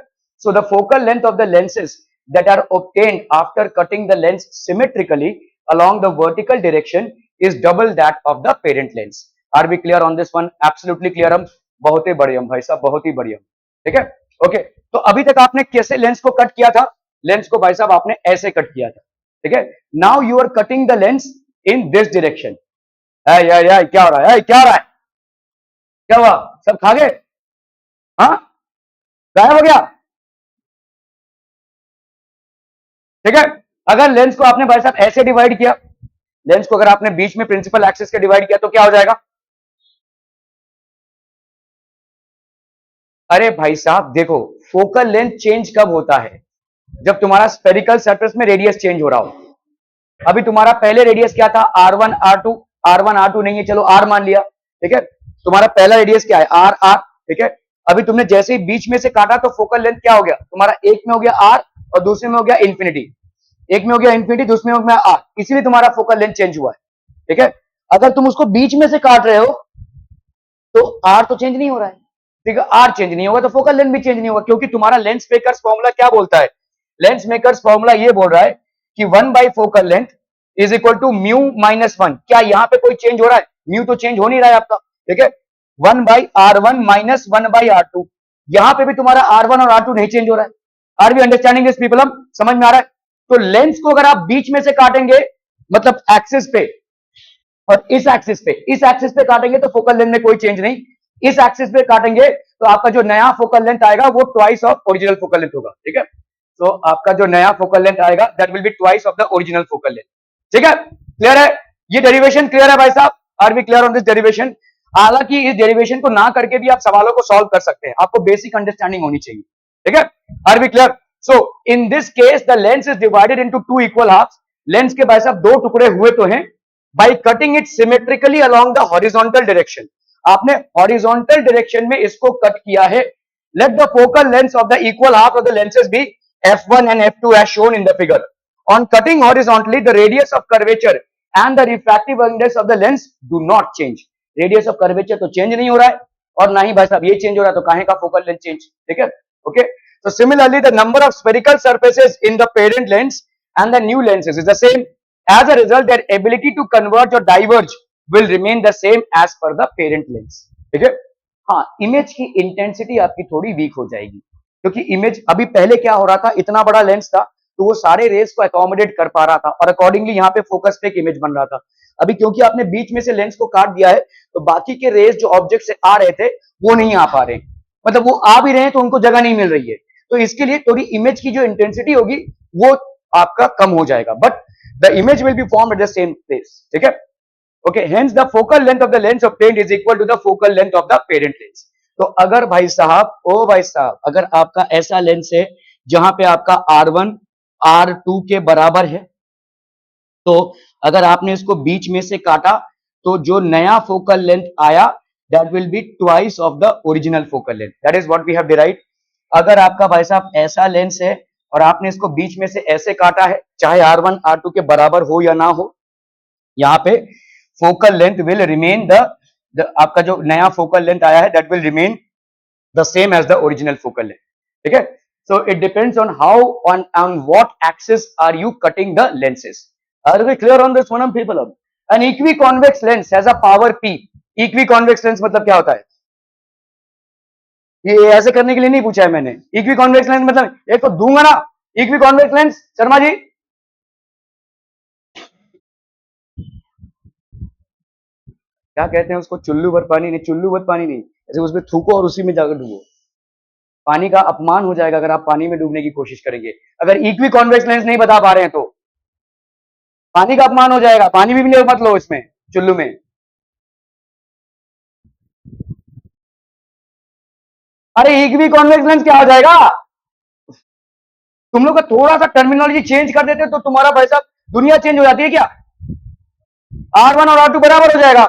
A: So the focal length of the lenses that are obtained after cutting the lens symmetrically along the vertical direction is double that of the parent lens. Are we clear on this one? Absolutely clear हम, बहुत ही बढ़िया भाई साहब, बहुत ही बढ़िया, ठीक है, okay. तो अभी तक आपने कैसे लेंस को कट किया था? लेंस को भाई साहब आपने ऐसे कट किया था, ठीक है। Now you are cutting the lens in this direction. क्या हो रहा है? क्या हो रहा है? क्या हुआ? सब खा गए? हाँ, गायब हो गया, ठीक है। अगर लेंस को आपने भाई साहब ऐसे डिवाइड किया, लेंस को अगर आपने बीच में प्रिंसिपल एक्सिस के डिवाइड किया, तो क्या हो जाएगा? अरे भाई साहब देखो, फोकल लेंथ चेंज कब होता है? जब तुम्हारा स्फेरिकल सरफेस में रेडियस चेंज हो रहा हो। अभी तुम्हारा पहले रेडियस क्या था? R1 R2, R1 R2 नहीं है, चलो R मान लिया, ठीक है। तुम्हारा पहला रेडियस क्या है? R, ठीक है। अभी तुमने जैसे ही बीच में से काटा तो फोकल लेंथ क्या हो गया तुम्हारा? एक में हो गया R और दूसरे में हो गया इन्फिनिटी, एक में हो गया इन्फिनिटी, दूसरे में हो गया R, इसीलिए तुम्हारा फोकल लेंथ चेंज हुआ है, ठीक है। अगर तुम उसको बीच में से काट रहे हो तो R तो चेंज नहीं हो रहा है, ठीक है, R चेंज नहीं होगा तो फोकल लेंथ भी चेंज नहीं होगा, क्योंकि तुम्हारा लेंस मेकर्स फॉर्मूला क्या बोलता है? लेंस मेकर्स फॉर्मूला ये बोल रहा है कि 1 focal length is equal to mu -1। क्या यहां पे कोई चेंज हो रहा है? म्यू तो चेंज हो नहीं रहा है आपका, ठीक है। 1/r1 माइनस 1/r2, यहां पे भी तुम्हारा R1 और R2 नहीं चेंज हो रहा है। Are we understanding this people? हम समझ में आ रहा है? तो लेंस को अगर आप बीच में से काटेंगे, मतलब एक्सिस पे और इस एक्सिस पे काटेंगे तो फोकल लेंथ में कोई चेंज नहीं, इस एक्सिस पे काटेंगे तो आपका जो नया फोकल लेंथ आएगा वो twice of original focal length होगा, ठीक है। तो आपका जो नया फोकल लेंथ आएगा that will be twice of the original focal length, ठीक है, क्लियर है? ये डेरिवेशन क्लियर है भाई साहब? Are we clear on this derivation? हालांकि इस डेरिवेशन को ना करके भी आप सवालों को सॉल्व कर सकते हैं, आपको बेसिक अंडरस्टैंडिंग होनी चाहिए, ठीक है। Are we clear? So in this case the lens is divided into 2 equal halves. Lens के भाई साहब दो टुकड़े हुए तो हैं, by cutting it symmetrically along the horizontal direction. आपने हॉरिजॉन्टल डायरेक्शन में इसको कट किया है। Let the focal length of the equal half of the lenses be f1 and f2 as shown in the figure. On cutting horizontally, the radius of curvature and the refractive index of the lens do not change. Radius of curvature तो change नहीं हो रहा है, और ना ही भाई साहब ये चेंज हो रहा है, तो काहे का फोकल लेंथ चेंज, ठीक है। Okay, so similarly the number of spherical surfaces in the parent lens and the new lenses is the same. As a result, their ability to converge or diverge will remain the same as per the parent lens, ठीक है। हाँ, image की intensity आपकी थोड़ी week हो जाएगी, क्योंकि image अभी पहले क्या हो रहा था, इतना बड़ा लेंस था तो वो सारे रेस को अकोमोडेट कर पा रहा था और अकॉर्डिंगली यहाँ पे फोकस पे एक इमेज बन रहा था। अभी क्योंकि आपने बीच में से लेंस को काट दिया है, तो बाकी के रेस जो ऑब्जेक्ट से आ रहे थे वो नहीं आ पा रहे, मतलब वो आ भी रहे हैं तो उनको जगह नहीं मिल रही है, तो इसके लिए थोड़ी इमेज की जो इंटेंसिटी होगी वो आपका कम हो जाएगा, but the image will be form at the same place, ठीक है। Okay, hence the focal length of the lens of paint is equal to the focal length of the parent lens. तो अगर भाई साहब, ओ भाई साहब, अगर आपका ऐसा लेंस है जहां पे आपका R1 R2 के बराबर है, तो अगर आपने इसको बीच में से काटा तो जो नया फोकल लेंथ आया that will be twice of the original focal length, that is what we have derived. अगर आपका भाई साहब ऐसा लेंस है और आपने इसको बीच में से ऐसे काटा है, चाहे R1 R2 के बराबर हो या ना हो, यहाँ पे focal length will remain the आपका जो नया फोकल लेंथ आया है that will remain the same as the original focal length, ठीक है। So it depends on how on what axis are you cutting the lenses. Are we clear on this one, people? An equiconvex lens has a power P. Equiconvex lens मतलब क्या होता है? ये ऐसे करने के लिए नहीं पूछा है मैंने। Equiconvex lens मतलब एक तो दूंगा ना, Equiconvex lens, शर्मा जी क्या कहते हैं उसको, चुल्लू भर पानी नहीं, चुल्लू भर पानी नहीं, ऐसे उसमें थूको और उसी में जाकर डूबो। पानी का अपमान हो जाएगा अगर आप पानी में डूबने की कोशिश करेंगे। अगर इक्वी कॉन्वेक्स लेंस नहीं बता पा रहे हैं तो पानी का अपमान हो जाएगा, पानी भी मत लो इसमें, चुल्लू में। अरे इक्वी कॉन्वेक्स लेंस क्या हो जाएगा, तुम लोग का थोड़ा सा टर्मिनोलॉजी चेंज कर देते तो तुम्हारा भाई साहब दुनिया चेंज हो जाती है क्या। R1 और R2 बराबर हो जाएगा।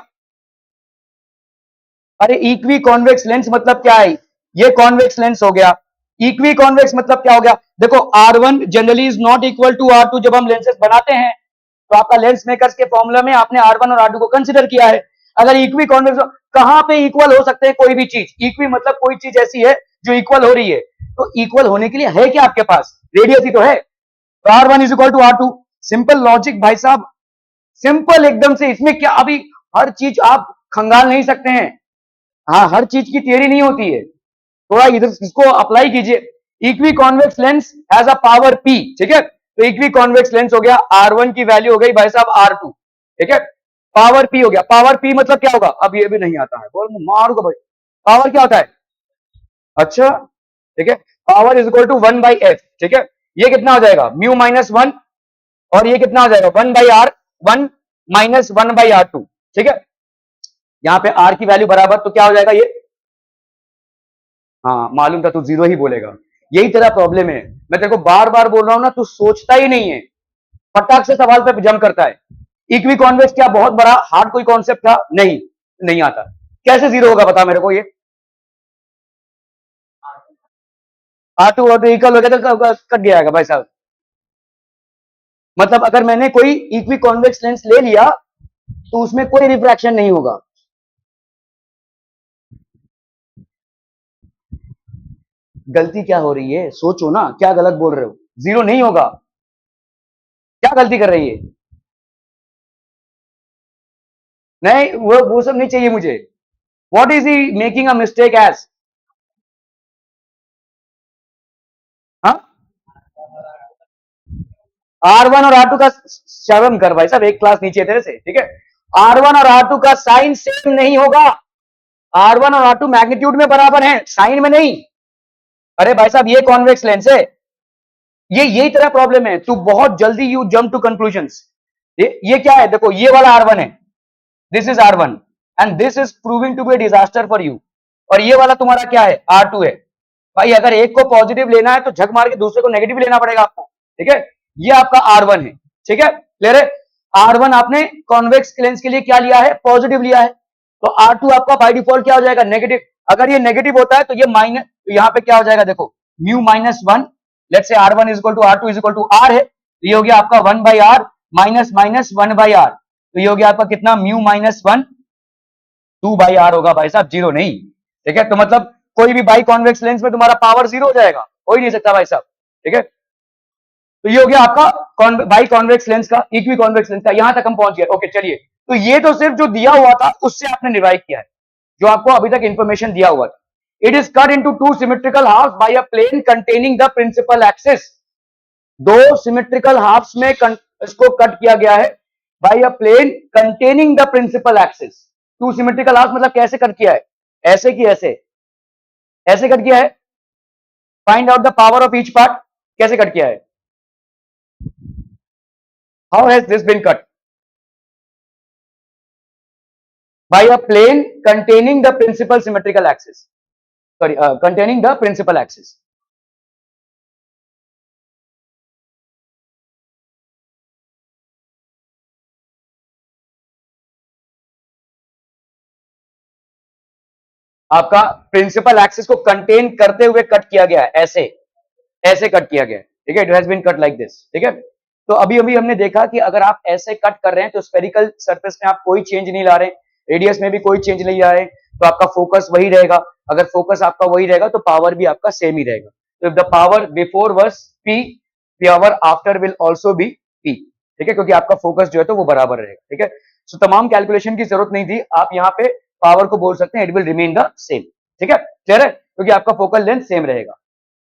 A: अरे इक्वी कॉन्वेक्स लेंस मतलब क्या है, ये कॉन्वेक्स लेंस हो गया। इक्वी कॉन्वेक्स मतलब क्या हो गया, देखो R1 generally is not equal to R2। जब हम लेंसेज बनाते हैं तो आपका लेंस मेकर्स के फॉर्मूला में आपने R1 और R2 को कंसीडर किया है। अगर इक्वी कॉन्वेक्स, कहां पे इक्वल हो सकते हैं कोई भी चीज, इक्वी मतलब कोई चीज ऐसी है जो इक्वल हो रही है, तो इक्वल होने के लिए है क्या आपके पास, रेडियस ही तो है, तो R1 is equal to R2। Simple logic भाई साहब, सिंपल एकदम से। इसमें क्या, अभी हर चीज आप खंगाल नहीं सकते हैं, हाँ हर चीज की थियरी नहीं होती है, थोड़ा इधर इसको अप्लाई कीजिए। Equi convex lens has a power P, ठीक है। तो इक्वी कॉन्वेक्स लेंस हो गया, R1 की वैल्यू हो गई भाई साहब R2, ठीक है। पावर P हो गया, पावर P मतलब क्या होगा, अब ये भी नहीं आता है, बोल मारूंगा भाई। पावर क्या होता है, अच्छा ठीक है, power is equal to 1/f, ठीक है। ये कितना हो जाएगा, म्यू माइनस 1, और ये कितना हो जाएगा 1/r, 1 माइनस 1/r2, ठीक है। यहाँ पे r की वैल्यू बराबर, तो क्या हो जाएगा ये, हाँ मालूम था तू जीरो ही बोलेगा, यही तेरा प्रॉब्लम है। मैं तेरे को बार बार बोल रहा हूं ना, तू सोचता ही नहीं है, फटाक से सवाल पे जंप करता है। इक्वी कॉन्वेक्स क्या बहुत बड़ा हार्ड कोई कॉन्सेप्ट था, नहीं नहीं आता, कैसे जीरो होगा बता मेरे को ये। R2 और इक्वल हो गया तो कट गया भाई साहब, मतलब अगर मैंने कोई इक्वी कॉन्वेक्स लेंस ले लिया तो उसमें कोई रिफ्रैक्शन नहीं होगा। गलती क्या हो रही है, सोचो ना, क्या गलत बोल रहे हो, जीरो नहीं होगा, क्या गलती कर रही है। नहीं वो सब नहीं चाहिए मुझे, what is he making a mistake as, हाँ R1 और R2 का शर्म कर भाई साहब, एक क्लास नीचे है तेरे से, ठीक है। R1 और R2 का साइन सेम नहीं होगा, R1 और R2 मैग्नीट्यूड में बराबर हैं, साइन में नहीं। अरे भाई साहब ये कॉन्वेक्स लेंस है, ये यही तेरा प्रॉब्लम है, तू बहुत जल्दी यू जंप टू कंक्लूजन्स। ये क्या है, देखो ये वाला R1 है, this is R1 and this is proving to be disaster for you, और ये वाला तुम्हारा क्या है, R2 है। भाई अगर एक को पॉजिटिव लेना है तो झक मार के दूसरे को नेगेटिव लेना पड़ेगा आपको, ठीक है। ये आपका R1 है, ठीक है, क्लियर है। R1 आपने कॉन्वेक्स लेंस के लिए क्या लिया है, पॉजिटिव लिया है, तो R2 आपका बाय डिफॉल्ट क्या हो जाएगा, नेगेटिव। अगर ये नेगेटिव होता है तो ये माइनस, तो यहाँ पे क्या हो जाएगा, देखो mu minus 1, let's say R1 is equal to R2 is equal to R है, तो ये हो गया आपका 1/r माइनस माइनस 1/r, तो ये हो गया आपका कितना, म्यू माइनस 1 2/r होगा भाई साहब, जीरो नहीं। ठीक है, तो मतलब कोई भी बाई कॉन्वेक्स लेंस में तुम्हारा पावर जीरो हो जाएगा, हो ही नहीं सकता भाई साहब। ठीक है, तो ये हो गया आपका बाई कॉन्वेक्स लेंस का, इक्वी कॉन्वेक्स लेंस का, यहां तक हम पहुंच गए। ओके चलिए, तो ये तो सिर्फ जो दिया हुआ था उससे आपने डिराइव किया है, जो आपको अभी तक इंफॉर्मेशन दिया हुआ था। It is cut into two symmetrical halves by a plane containing the principal axis. दो सिमेट्रिकल हाफ्स में इसको कट किया गया है by a plane containing the principal axis. Two symmetrical halves मतलब कैसे कट किया है, ऐसे कि ऐसे, ऐसे कट किया है। Find out the power of each part, कैसे कट किया है, how has this been cut, by a plane containing the principal symmetrical axis, sorry, containing the principal axis. आपका प्रिंसिपल एक्सिस को कंटेन करते हुए कट किया गया है, ऐसे, ऐसे कट किया गया है। ठीक है, it has been cut like this. ठीक है, तो अभी अभी हमने देखा कि अगर आप ऐसे कट कर रहे हैं तो स्फेरिकल सरफेस में आप कोई चेंज नहीं ला रहे, रेडियस में भी कोई चेंज नहीं ला रहे, तो आपका फोकस वही रहेगा। अगर फोकस आपका वही रहेगा तो पावर भी आपका सेम ही रहेगा। तो if the power before was P, power after will also be P. ठीक है, क्योंकि आपका फोकस जो है तो वो बराबर रहेगा। ठीक है, सो तमाम कैलकुलेशन की जरूरत नहीं थी, आप यहाँ पे पावर को बोल सकते हैं it will remain the same. ठीक है, क्लियर है, क्योंकि आपका फोकल लेंथ सेम रहेगा।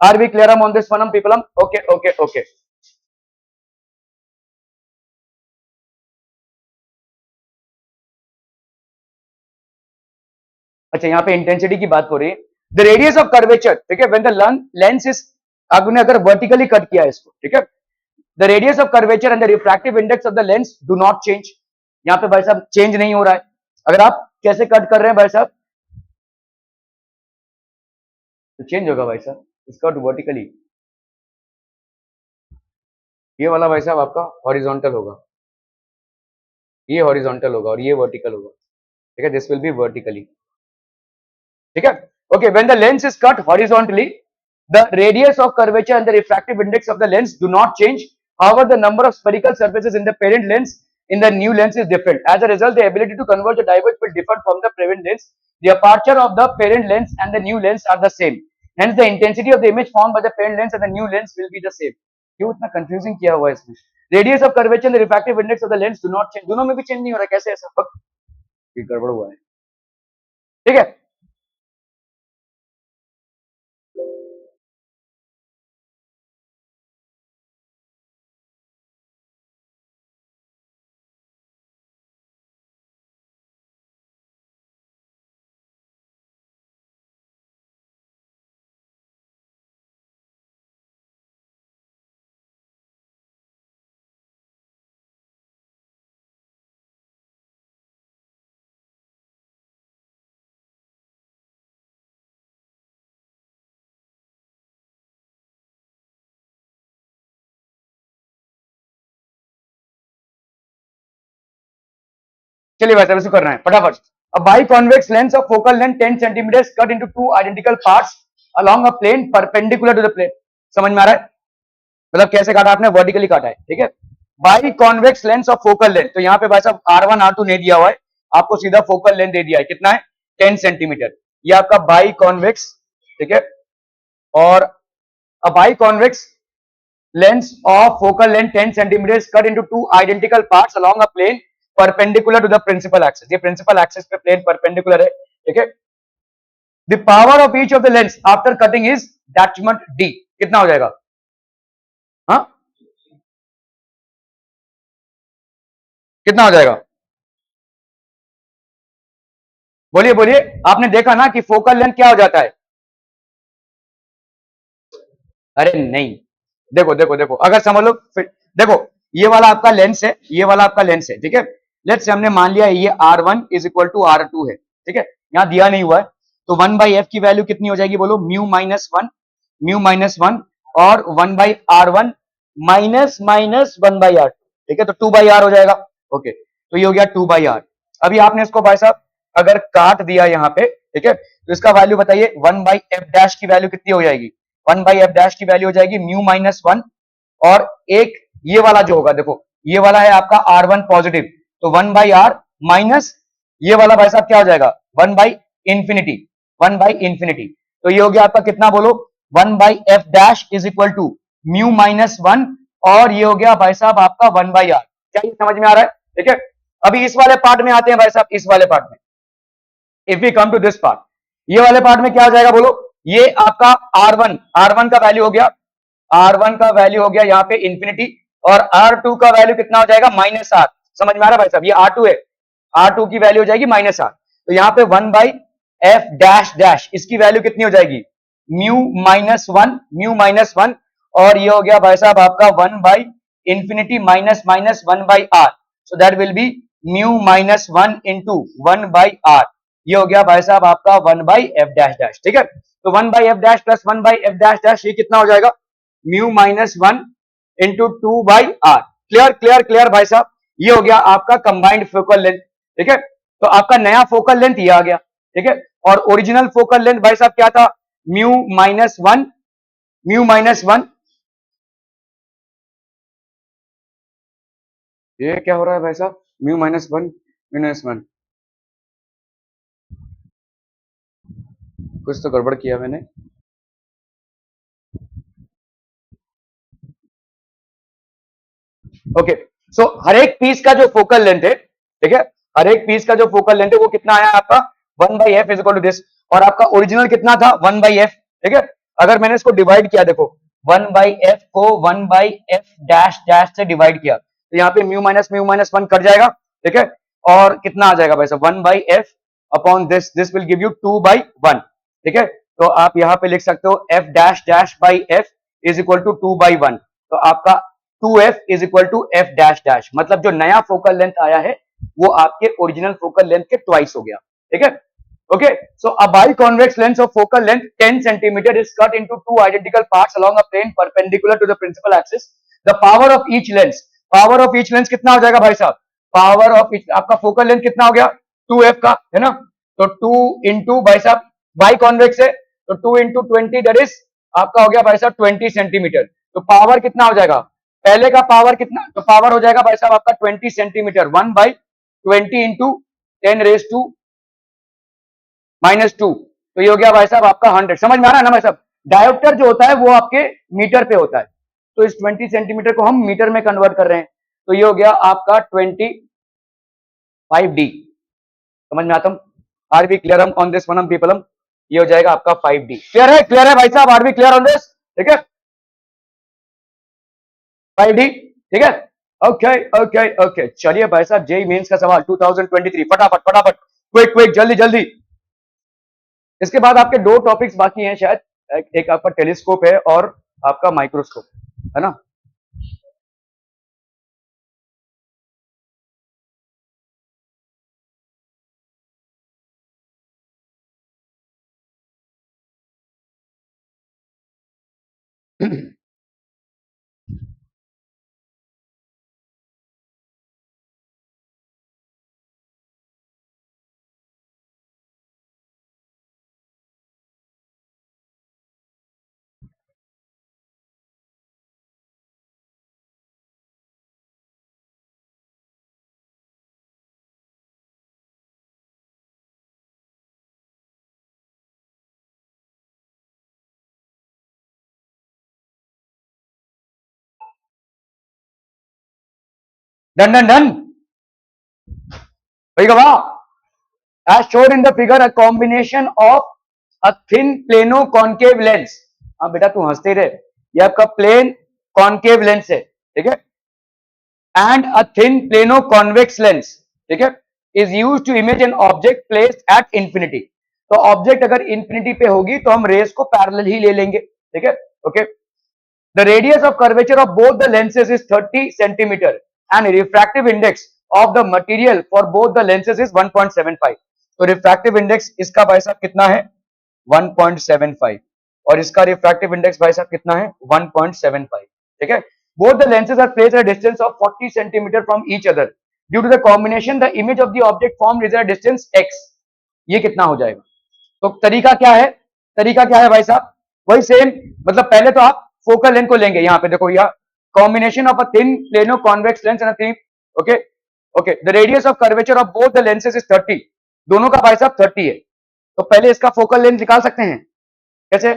A: Are we clear on this one people? Okay okay okay. अच्छा, यहाँ पे इंटेंसिटी की बात हो रही है। द रेडियस ऑफ कर्वेचर, ठीक है, व्हेन द लेंस इज, आपने अगर वर्टिकली कट किया है इसको, ठीक है, the radius of curvature and the refractive index of the lens do not change. यहाँ पे भाई साहब चेंज नहीं हो रहा है। अगर आप कैसे कट कर रहे हैं भाई साहब, तो चेंज होगा भाई साहब, इसका वर्टिकली, ये वाला भाई साहब आपका हॉरिजॉन्टल होगा, ये हॉरिजॉन्टल होगा और ये वर्टिकल होगा। ठीक है, दिस विल बी वर्टिकली। ठीक है, okay, when the lens is cut horizontally, the radius of curvature and the refractive index of the lens do not change. However, the number of spherical surfaces in the parent lens in the new lens is different. As a result, the ability to converge or diverge will differ from the parent lens. The aperture of the parent lens and the new lens are the same. Hence, the intensity of the image formed by the parent lens and the new lens will be the same. क्यों इतना confusing किया हुआ है इसमें? Radius of curvature and refractive index of the lens do not change, दोनों में भी change नहीं हो रहा, कैसे ऐसा? ये गड़बड़ हुआ है। ठीक है, चलिए भाई साहब इसको करना है फटाफट। A biconvex lens of focal length 10 centimeters cut into two identical parts along a plane perpendicular to the plane। समझ में आ रहा है, मतलब कैसे काटा आपने, वर्टिकली काटा है। ठीक है, biconvex lens of focal length, तो यहाँ पे भाई साहब R1 R2 नहीं दिया हुआ है, आपको सीधा फोकल लेंथ दे दिया है, कितना है, 10 सेंटीमीटर। ये आपका बाइकॉन्वेक्स, ठीक है, और a biconvex lens of focal length 10 centimeters cut into two identical parts along a plane perpendicular to the principal axis। ये principal axis पे plane perpendicular है। ठीक है, the power of each of the lens after cutting is detachment D। कितना हो जाएगा, हाँ कितना हो जाएगा, बोलिए बोलिए। आपने देखा ना कि फोकल लेंथ क्या हो जाता है, अरे नहीं, देखो देखो देखो, अगर समझ लो, देखो ये वाला आपका लेंस है, ये वाला आपका लेंस है। ठीक है, लेट्स से हमने मान लिया ये R1 is equal to R2 है। ठीक है, यहां दिया नहीं हुआ है, तो 1/f की वैल्यू कितनी हो जाएगी, बोलो, mu minus one, mu minus one, और 1/R1 माइनस माइनस 1/R। ठीक है, तो 2/R हो जाएगा। ओके, तो ये हो गया 2/R। अभी आपने इसको भाई साहब अगर काट दिया यहाँ पे, ठीक है, तो इसका वैल्यू बताइए, 1/f डैश की वैल्यू कितनी हो जाएगी, 1/f डैश की वैल्यू हो जाएगी म्यू माइनस वन, और एक ये वाला जो होगा, देखो ये वाला है आपका R1 पॉजिटिव, तो 1/R माइनस ये वाला भाई साहब क्या हो जाएगा, 1/इंफिनिटी। 1 बाई इंफिनिटी। तो ये हो गया आपका कितना बोलो, 1 by F dash is equal to mu minus 1, और ये हो गया भाई साहब आपका 1 बाई आर। क्या ये समझ में आ रहा है? ठीक है, अभी इस वाले पार्ट में आते हैं भाई साहब, इस वाले पार्ट में। If we come to this part, ये वाले पार्ट में क्या हो जाएगा बोलो, ये आपका R1 का वैल्यू हो गया, R1 का वैल्यू हो गया यहाँ पे इंफिनिटी, और R2 का वैल्यू कितना हो जाएगा, माइनस आर। समझ में आ रहा है भाई साहब, ये R2 है, R2 की वैल्यू हो जाएगी माइनस आर। तो यहाँ पे 1 बाई एफ डैश डैश, इसकी वैल्यू कितनी हो जाएगी, म्यू माइनस वन, और ये हो गया भाई साहब आपका 1 by infinity minus minus 1 by R, so that will be mu minus 1 into 1 by R. ये हो गया भाई साहब आपका 1 बाई एफ डैश डैश। ठीक है, तो 1 by F dash plus 1 by F dash dash, ये कितना हो जाएगा, mu minus 1 into 2 by R. Clear clear clear भाई साहब, ये हो गया आपका कंबाइंड फोकल लेंथ। ठीक है, तो आपका नया फोकल लेंथ ये आ गया। ठीक है, और ओरिजिनल फोकल लेंथ भाई साहब क्या था, म्यू माइनस वन। ये क्या हो रहा है भाई साहब, म्यू माइनस वन, कुछ तो गड़बड़ किया मैंने। ओके, सो हर एक पीस का जो फोकल लेंथ है, ठीक है, हर एक पीस का जो फोकल लेंथ है वो कितना आया आपका, 1 by F is equal to this, और आपका ओरिजिनल कितना था, 1 बाई एफ। ठीक है, अगर मैंने इसको डिवाइड किया, देखो 1 बाई एफ को 1 बाई एफ डैश डैश से डिवाइड किया, तो यहाँ पे म्यू माइनस वन कट जाएगा। ठीक है, और कितना आ जाएगा भाई साहब, 1 by F upon this will give you 2 by 1। ठीक है, तो आप यहाँ पे लिख सकते हो F dash dash by F is equal to 2 by 1, तो आपका 2f is equal to F dash dash, मतलब जो नया फोकल लेंथ आया है वो आपके ओरिजिनल फोकल लेंथ के ट्वाइस हो गया। ठीक है, okay, so a biconvex lens of focal length 10 centimeter is cut into two identical parts along a plane perpendicular to the principal axis. The power of each lens कितना हो जाएगा भाई साहब, पावर ऑफ आपका फोकल लेंथ कितना हो गया, 2f का है ना, तो 2 इंटू भाई साहब बाइकॉन्वेक्स है, तो 2 इंटू 20 दैट इज आपका हो गया भाई साहब 20 सेंटीमीटर। तो पावर कितना हो जाएगा, पहले का पावर कितना, तो पावर हो जाएगा भाई साहब आपका 20 centimetre, 1 by 20 into 10 raise to minus 2, तो ये हो गया भाई साहब आपका 100। समझ में आ रहा है ना भाई साहब, डायोप्टर जो होता है वो आपके मीटर पे होता है, तो इस 20 सेंटीमीटर को हम मीटर में कन्वर्ट कर रहे हैं, तो ये हो गया आपका 25D। समझ में आता हूं, आर बी क्लियर हम ऑन दिस वन पीपल, ये हो जाएगा आपका 5D। क्लियर है भाई साहब, are be clear on this, ठीक है 5D। ठीक है, ओके ओके ओके, चलिए भाई साहब जेई मेंस का सवाल 2023, फटाफट फटाफट, क्विक क्विक, जल्दी जल्दी। इसके बाद आपके दो टॉपिक्स बाकी हैं शायद, एक आपका टेलीस्कोप है और आपका माइक्रोस्कोप है ना। डन डन डन भाई, as shown in the figure, a combination of a thin plano concave lens, हाँ बेटा तू हंसते रहे, ये आपका प्लेन कॉन्केव लेंस है, ठीक है, and a thin plano convex lens, ठीक है, is use to image an object placed at infinity. तो ऑब्जेक्ट अगर इंफिनिटी पे होगी तो हम रेस को पैरेलल ही ले लेंगे। ठीक है, okay, the radius of curvature of both the lenses is 30 centimeter and refractive index of the material for both the lenses is 1.75। तो रिफ्रैक्टिव इंडेक्स इसका भाई साहब कितना है 1.75, और इसका रिफ्रैक्टिव इंडेक्स भाई साहब कितना है 1.75। ठीक है, both the lenses are placed at a distance of 40 centimeter from each other. Due to the combination, the image of the object formed is at a distance x। ये कितना हो जाएगा, तो तरीका क्या है, तरीका क्या है भाई साहब, वही सेम, मतलब पहले तो आप फोकल लेंथ को लेंगे, यहाँ पे देखो यह combination of a thin plano convex lens and thin, okay okay, the radius of curvature of both the lenses is 30, दोनों का भाई साहब 30 है, तो पहले इसका फोकल लेंथ निकाल सकते हैं, कैसे?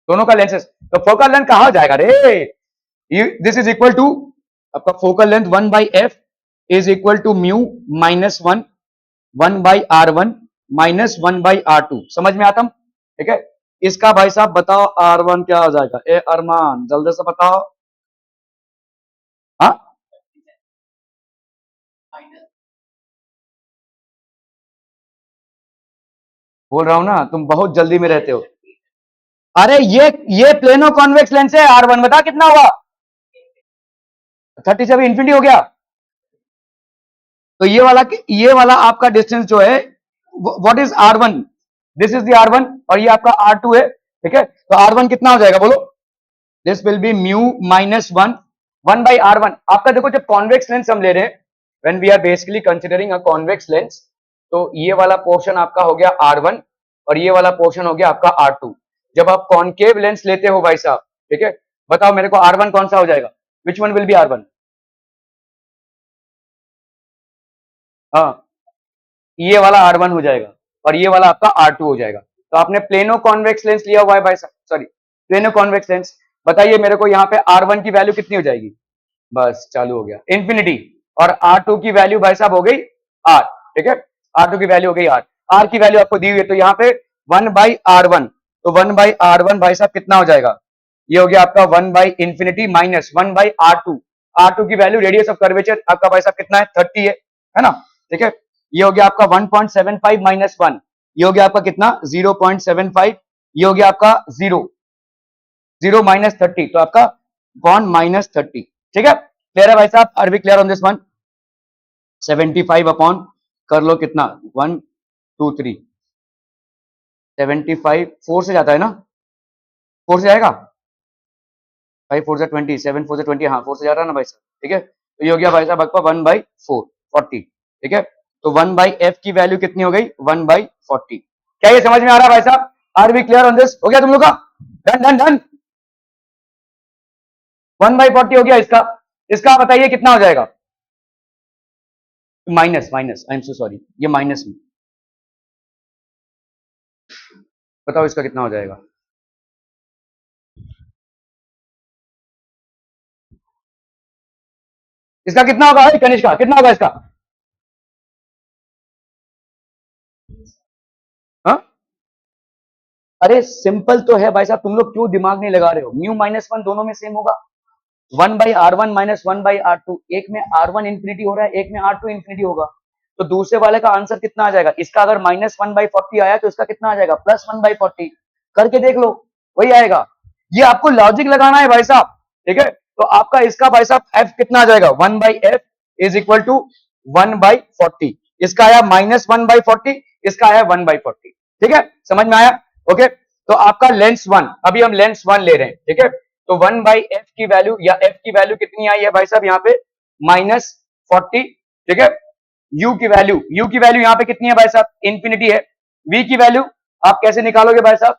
A: दोनों का लेंसेस, तो फोकल लेंथ कहा जाएगा रे? दिस इज इक्वल टू आपका focal length 1/f is equal to mu minus 1/r1 minus 1/r2। समझ में आता? ठीक है, इसका भाई साहब बताओ r1 क्या हो जाएगा? ए अरमान जल्दी से बताओ। हाँ, बोल रहा हूं ना, तुम बहुत जल्दी में रहते हो। अरे ये प्लेनो कॉन्वेक्स लेंस है, R1 बता कितना हुआ? 37 इंफिनिटी हो गया। तो ये वाला आपका डिस्टेंस जो है, what is R1? This is the R1 और ये आपका R2 है। ठीक है, तो R1 कितना हो जाएगा बोलो? This will be mu minus 1/R1। आपका देखो, जब कॉन्वेक्स लेंस हम ले रहे हैं, when we are basically considering a convex lens, तो ये वाला पोर्शन आपका हो गया R1 और ये वाला पोर्शन हो गया आपका R2। जब आप कॉन्केव लेंस लेते हो भाई साहब, ठीक है, बताओ मेरे को R1 कौन सा हो जाएगा? Which one will be R1? हाँ, ये वाला R1 हो जाएगा और ये वाला आपका R2 हो जाएगा। तो आपने प्लेनो कॉन्वेक्स लेंस लिया हुआ है भाई साहब, सॉरी प्लेनो कॉन्वेक्स लेंस। बताइए मेरे को यहाँ पे R1 की वैल्यू कितनी हो जाएगी? बस चालू हो गया, इंफिनिटी। और R2 की वैल्यू भाई साहब हो गई R। ठीक है, R2 की वैल्यू हो गई R। R की वैल्यू आपको दी हुई है, तो यहाँ पे 1/R1, तो 1/R1 भाई साहब कितना हो जाएगा? ये हो गया आपका 1/इंफिनिटी माइनस 1/R2। R2 की वैल्यू रेडियस ऑफ कर्वेचर आपका भाई साहब कितना है? 30 है ना? ठीक है, ये हो गया आपका 1.75 माइनस 1, ये हो गया आपका कितना? 0.75, ये हो गया आपका 0 माइनस 30, तो आपका 1 माइनस 30। ठीक है, क्लियर है भाई साहब? Are we clear on this one? 75 upon कर लो कितना? 1 2 3 75 4 से जाता है ना? 4 से जाएगा? 5 4 20, 7 4 20, हाँ 4 से जा रहा है ना भाई साहब। ठीक है, तो ये हो गया भाई साहब आपका 1/4 40। ठीक है, तो 1/f की वैल्यू कितनी हो गई? 1/40। क्या ये समझ में आ रहा है भाई साहब? Are we clear on this? हो गया तुम लोग का? Done done done. 1/40 हो गया इसका। इसका बताइए कितना हो जाएगा? Minus minus, I am so sorry, ये माइनस में। बताओ इसका कितना हो जाएगा? इसका कितना होगा भाई? कनिष्का कितना होगा इसका? हाँ, अरे सिंपल तो है भाई साहब, तुम लोग क्यों दिमाग नहीं लगा रहे हो? म्यू माइनस 1 दोनों में सेम होगा। 1/R1 माइनस 1/R2, एक में R1 इंफिनिटी हो रहा है, एक में R2 इंफिनिटी होगा। तो दूसरे वाले का आंसर कितना आ जाएगा? इसका अगर माइनस 1/40 आया तो इसका कितना आ जाएगा? प्लस 1/40। करके देख लो, वही आएगा। ये आपको लॉजिक लगाना है भाई साहब। ठीक है, तो आपका इसका भाई साहब f कितना आ जाएगा? 1/f is equal to 1/40। इसका आया माइनस 1/40, इसका आया 1/40। ठीक है, समझ में आया? ओके, तो आपका लेंस 1, अभी हम लेंस 1 ले रहे हैं। ठीक है, तो 1/f की वैल्यू या f की वैल्यू कितनी आई है भाई साहब? यहाँ पे -40। ठीक है, u की वैल्यू यहाँ पे कितनी है भाई साहब? इंफिनिटी है। v की वैल्यू आप कैसे निकालोगे भाई साहब?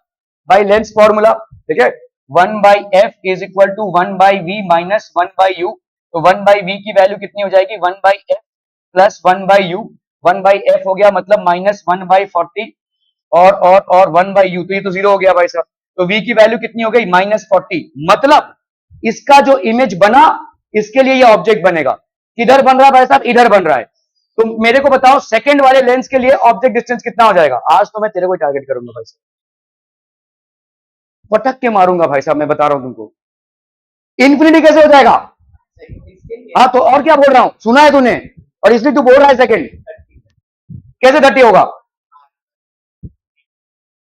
A: By lens formula. ठीक है, 1/f is equal to 1/v minus 1/u। तो 1/v की वैल्यू कितनी हो जाएगी? 1/f plus 1/u। 1/f हो गया मतलब माइनस 1/40 और 1/u, तो ये तो 0 हो गया भाई साहब। तो v की वैल्यू कितनी हो गई? -40। मतलब इसका जो इमेज बना, इसके लिए ये ऑब्जेक्ट बनेगा। किधर बन रहा है भाई साहब? इधर बन रहा है। तो मेरे को बताओ सेकंड वाले लेंस के लिए ऑब्जेक्ट डिस्टेंस कितना हो जाएगा? आज तो मैं तेरे को टारगेट करूंगा भाई साहब, पटक के मारूंगा भाई साहब, मैं बता रहा हूं तुमको। इंफिनिटी कैसे हो जाएगा? हाँ, तो और क्या बोल रहा हूं, सुना है तूने? और इसलिए तू बोल रहा है सेकंड कैसे 30 होगा?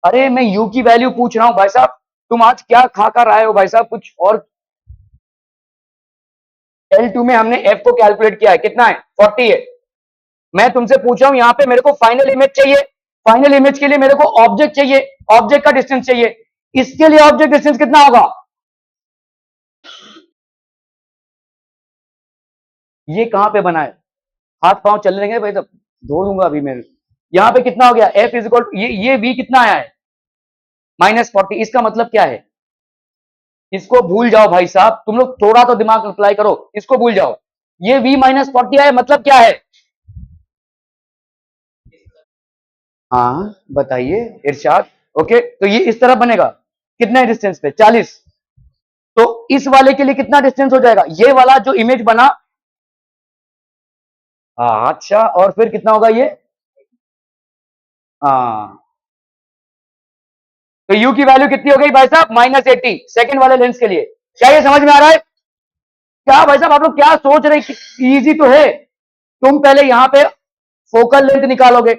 A: अरे मैं u की वैल्यू पूछ रहा हूं भाई साहब, तुम आज क्या खा कर आए हो भाई साहब? कुछ और। L2 में हमने f को कैलकुलेट किया है, कितना है? 40 है। मैं तुमसे पूछ रहा हूं, यहां पे मेरे को फाइनल इमेज चाहिए। फाइनल इमेज के लिए मेरे को ऑब्जेक्ट चाहिए, ऑब्जेक्ट का डिस्टेंस चाहिए। इसके लिए ऑब्जेक्ट डिस्टेंस कितना होगा? ये कहां पे बना है? हाथ पांव चल लेंगे भाई साहब, धो दूंगा अभी मैं। यहां पे कितना हो गया? f इज इक्वल, ये v कितना आया है? -40। इसका मतलब क्या है? इसको भूल जाओ भाई साहब, तुम लोग थोड़ा तो दिमाग अप्लाई करो, इसको भूल जाओ। ये v -40 आया मतलब क्या है? हाँ बताइए इरशाद। ओके तो ये इस तरह बनेगा, कितना डिस्टेंस पे 40। तो इस वाले के लिए कितना डिस्टेंस हो जाएगा, ये वाला जो इमेज बना। हाँ अच्छा, और फिर कितना होगा ये। हाँ तो u की वैल्यू कितनी हो गई भाई साहब, -80 सेकंड वाले लेंस के लिए। क्या ये समझ में आ रहा है? क्या भाई साहब आप लोग क्या सोच रहे, इजी तो है। तुम पहले यहां पे फोकल लेंथ निकालोगे,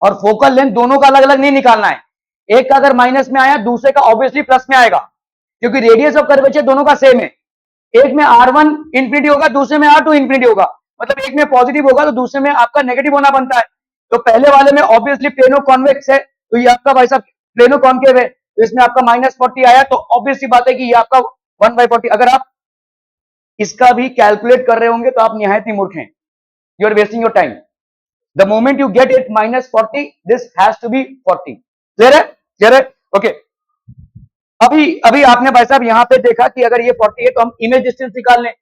A: और फोकल लेंथ दोनों का अलग अलग नहीं निकालना है। एक का अगर माइनस में आया, दूसरे का ऑब्वियसली प्लस में आएगा, क्योंकि रेडियस ऑफ कर्वेचर दोनों का सेम है। एक में R1 इंफिनिटी होगा, दूसरे में R2 इंफिनिटी होगा। मतलब एक में पॉजिटिव होगा तो दूसरे में आपका नेगेटिव होना बनता है। तो पहले वाले में ऑब्वियसली प्लेनो कॉन्वेक्स है, तो ये आपका भाई साहब प्लेनो कॉन्केव है, तो इसमें आपका -40 आया, तो ऑब्वियसली बात है कि ये आपका 1/40। अगर आप इसका भी कैलकुलेट कर रहे होंगे तो आप निहायत ही मूर्ख हैं, you are wasting your time. The moment you get it -40, this has to be 40। Clear है, क्लियर है। ओके अभी अभी आपने भाई साहब यहां पे देखा कि अगर ये 40 है तो हम इमेज डिस्टेंस निकाल लें।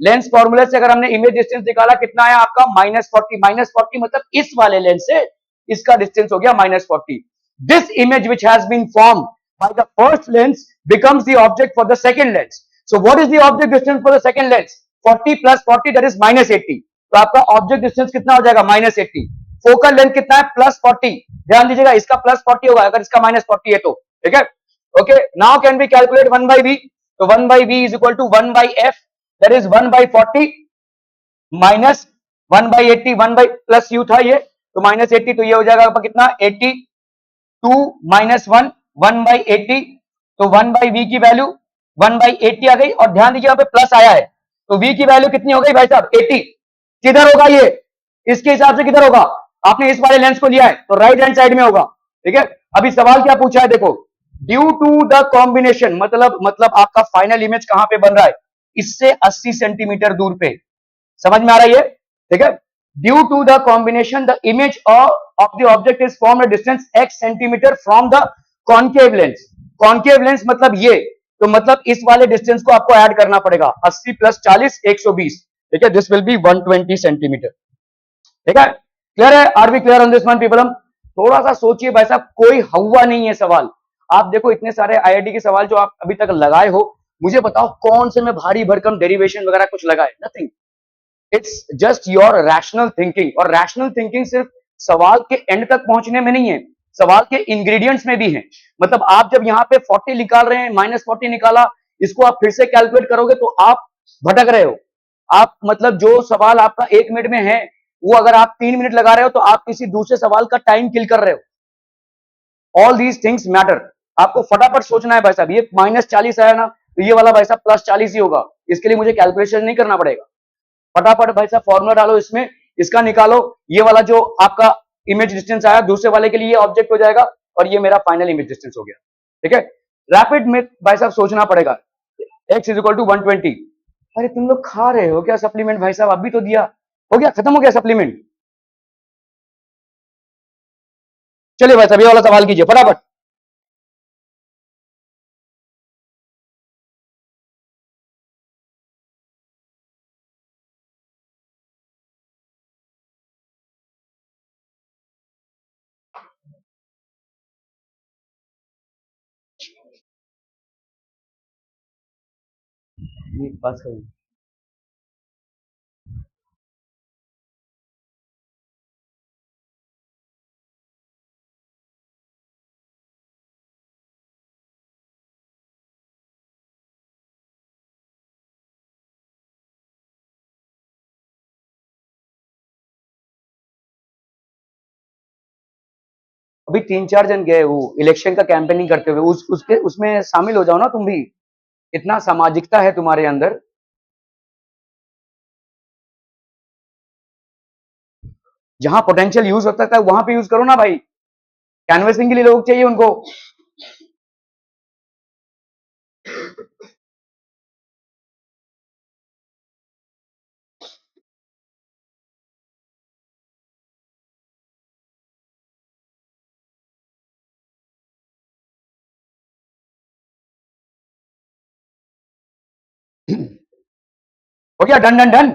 A: लेंस फॉर्मूले से अगर हमने इमेज डिस्टेंस निकाला, कितना आया आपका -40। -40 मतलब इस वाले लेंस से इसका डिस्टेंस हो गया -40। This image which has been formed by the first lens becomes the object for the second lens. So what is the object distance for the second lens, 40 + 40 that is -80। तो आपका object distance कितना हो जाएगा, -80। Focal length कितना है, +40। ध्यान दीजिएगा इसका +40 होगा अगर इसका -40 है तो, ठीक है। Okay now can be calculate 1/v। तो 1/v is equal to 1/f, that is 1/40 minus 1/80। 1 by plus U था ये, तो -80, तो ये हो जाएगा आपका कितना 82 - 1 1/80। तो 1/v की वैल्यू 1/80 आ गई, और ध्यान दीजिए यहाँ पे प्लस आया है, तो v की वैल्यू कितनी हो गई भाई साहब 80। किधर होगा ये, इसके हिसाब से किधर होगा, आपने इस वाले लेंस को लिया है तो राइट हैंड साइड में होगा, ठीक है। अभी सवाल क्या पूछा है देखो, ड्यू टू द कॉम्बिनेशन, मतलब आपका फाइनल इमेज कहां पे बन रहा है, इससे 80 सेंटीमीटर दूर पे। समझ में आ रहा है ये, ठीक है। Due to the combination the image of the object is form distance x centimetre from the concave lens. Concave lens मतलब ये, तो मतलब इस वाले डिस्टेंस को आपको ऐड करना पड़ेगा, 80 + 40 120, ठीक है। दिस विल बी 120 सेंटीमीटर, ठीक है। क्लियर है, are we clear on this one people. हम थोड़ा सा सोचिए भाई साहब, कोई हवा नहीं है सवाल। आप देखो इतने सारे आईआईटी के सवाल जो आप अभी तक लगाए हो, मुझे बताओ कौन से में भारी भरकम डेरिवेशन वगैरह कुछ लगाए, nothing. It's just your rational thinking, और रैशनल थिंकिंग सिर्फ सवाल के एंड तक पहुंचने में नहीं है, सवाल के इंग्रेडिएंट्स में भी है। मतलब आप जब यहाँ पे 40 निकाल रहे हैं, -40 निकाला, इसको आप फिर से कैलकुलेट करोगे तो आप भटक रहे हो। आप मतलब जो सवाल आपका 1 मिनट में है, वो अगर आप 3 मिनट लगा रहे हो तो आप किसी दूसरे सवाल का टाइम किल कर रहे हो। All these things matter. आपको फटाफट सोचना है भाई साहब, ये -40 आया ना, तो ये वाला भाई साहब +40 ही होगा, इसके लिए मुझे कैलकुलेशन नहीं करना पड़ेगा। फटाफट भाई साहब फॉर्मूला डालो इसमें, इसका निकालो, ये वाला जो आपका इमेज डिस्टेंस आया दूसरे वाले के लिए ऑब्जेक्ट हो जाएगा, और ये मेरा फाइनल इमेज डिस्टेंस हो गया, ठीक है। रैपिड में भाई साहब सोचना पड़ेगा, x इज इक्वल टू 120। अरे तुम लोग खा रहे हो क्या सप्लीमेंट भाई साहब, अभी तो दिया, हो गया खत्म हो गया सप्लीमेंट। चलिए भाई साहब ये वाला सवाल कीजिए फटाफट। ये बस करिए। अभी 3-4 जन गए वो इलेक्शन का कैंपेनिंग करते हुए, उसके उसमें शामिल हो जाओ ना तुम भी, इतना सामाजिकता है तुम्हारे अंदर। जहां पोटेंशियल यूज हो सकता है वहां पे यूज करो ना भाई, कैनवसिंग के लिए लोग चाहिए उनको। हो गया, डन डन डन।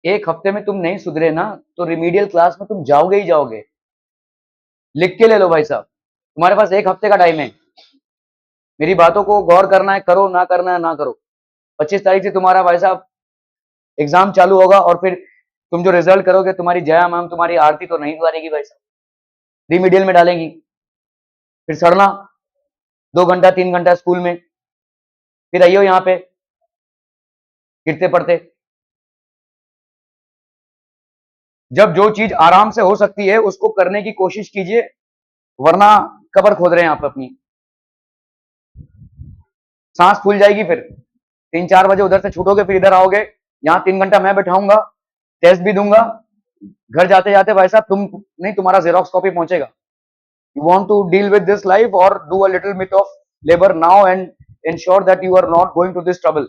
A: एक हफ्ते में तुम नहीं सुधरे ना तो रिमीडियल क्लास में तुम जाओगे ही जाओगे। लिख के ले लो भाई साहब, तुम्हारे पास एक हफ्ते का टाइम है। मेरी बातों को गौर करना है करो, ना करना है ना करो। 25 तारीख से तुम्हारा भाई साहब एग्जाम चालू होगा और फिर तुम जो रिजल्ट करोगे, तुम्हारी जया मैम तुम्हारी आरती तो नहीं उतारेगी भाई साहब, रिमीडियल में डालेंगी। फिर सड़ना 2 घंटा 3 घंटा स्कूल में, फिर आइयो यहाँ पे गिरते पड़ते। जब जो चीज आराम से हो सकती है उसको करने की कोशिश कीजिए, वरना कबर खोद रहे हैं आप अपनी। सांस फूल जाएगी, फिर 3-4 बजे उधर से छूटोगे, फिर इधर आओगे, यहाँ 3 घंटा मैं बैठाऊंगा, टेस्ट भी दूंगा। घर जाते जाते भाई साहब तुम नहीं, तुम्हारा जेरोक्स कॉपी पहुंचेगा। You want to deal with this life और do a little bit of labour now and ensure that you are not going to this trouble.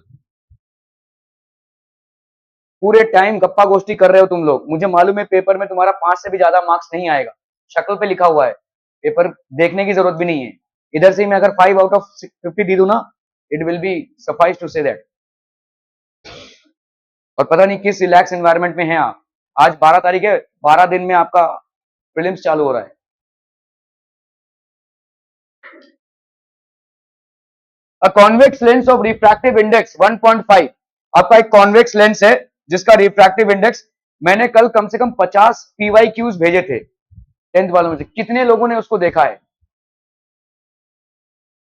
A: पूरे टाइम गप्पा गोष्ठी कर रहे हो तुम लोग। मुझे मालूम है पेपर में तुम्हारा 5 से भी ज्यादा मार्क्स नहीं आएगा, शक्ल पे लिखा हुआ है, पेपर देखने की जरूरत भी नहीं है। इधर से मैं अगर 5 आउट ऑफ 50 दे दूं ना, it will be suffice to say that. और पता नहीं किस रिलैक्स एनवायरनमेंट में हैं आप। आज 12 तारीख है, 12 दिन में आपका प्रीलिम्स चालू हो रहा है। अ convex lens of refractive index 1.5, आपका एक कॉन्वेक्स लेंस है जिसका रिफ्रैक्टिव इंडेक्स, मैंने कल कम से कम 50 PYQs भेजे थे 10th वालों में से। कितने लोगों ने उसको देखा है?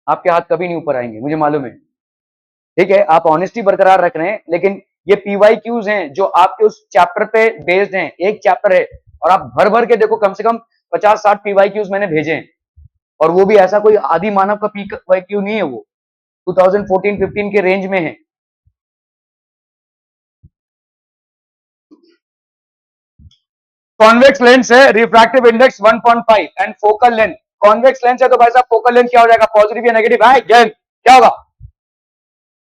A: आपके हाथ कभी नहीं ऊपर आएंगे, मुझे मालूम है। ठीक है, आप ऑनेस्टी बरकरार रख रहे हैं, लेकिन ये PYQs हैं जो आपके उस चैप्टर पे बेस्ड हैं। एक चैप्टर है और आप भर भर के देखो, कम से कम 50-60 PYQs मैंने भेजे हैं। और वो भी ऐसा कोई आदि मानव का PYQ नहीं है, वो 2014-15 के रेंज में है। कॉन्वेक्स लेंस है, refractive index 1.5 and focal length. Convex lens है तो भाई साहब फोकल लेंथ क्या हो जाएगा? पॉजिटिव या नेगेटिव? है क्या होगा?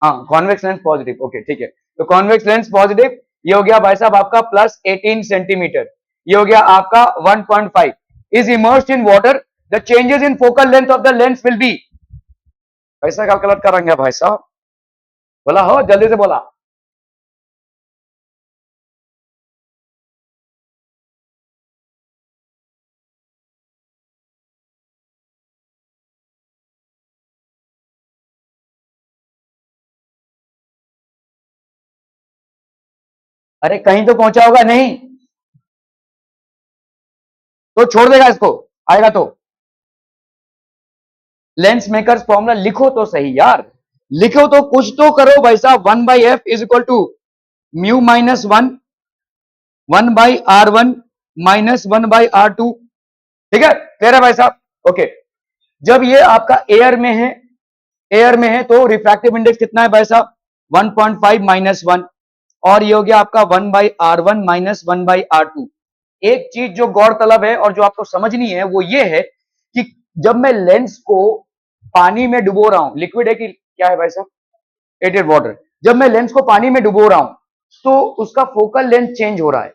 A: हाँ, कॉन्वेक्स लेंस पॉजिटिव। ओके ठीक है, तो कॉन्वेक्स लेंस पॉजिटिव, ये हो गया भाई साहब आपका +18 सेंटीमीटर। ये हो गया आपका 1.5 is immersed in water, the changes in focal length of the lens will be. कैसा कैलकुलेट करेंगे भाई साहब? बोला हो, जल्दी से बोला। अरे कहीं तो पहुंचा होगा नहीं तो छोड़ देगा इसको, आएगा तो। लेंस मेकर्स फॉर्मूला लिखो तो सही यार, लिखो तो, कुछ तो करो भाई साहब। 1/f is equal to mu minus 1/r1 minus 1/r2। ठीक है, क्लियर है भाई साहब? ओके, जब ये आपका एयर में है, एयर में है तो रिफ्रैक्टिव इंडेक्स कितना है भाई साहब? 1.5 माइनस 1, और ये हो गया आपका 1/r1 माइनस 1/r2। एक चीज जो गौरतलब है और जो आपको समझनी है वो ये है कि जब मैं लेंस को पानी में डुबो रहा हूं, लिक्विड है कि क्या है भाई साहब? It is water. जब मैं लेंस को पानी में डुबो रहा हूं तो उसका फोकल लेंथ चेंज हो रहा है।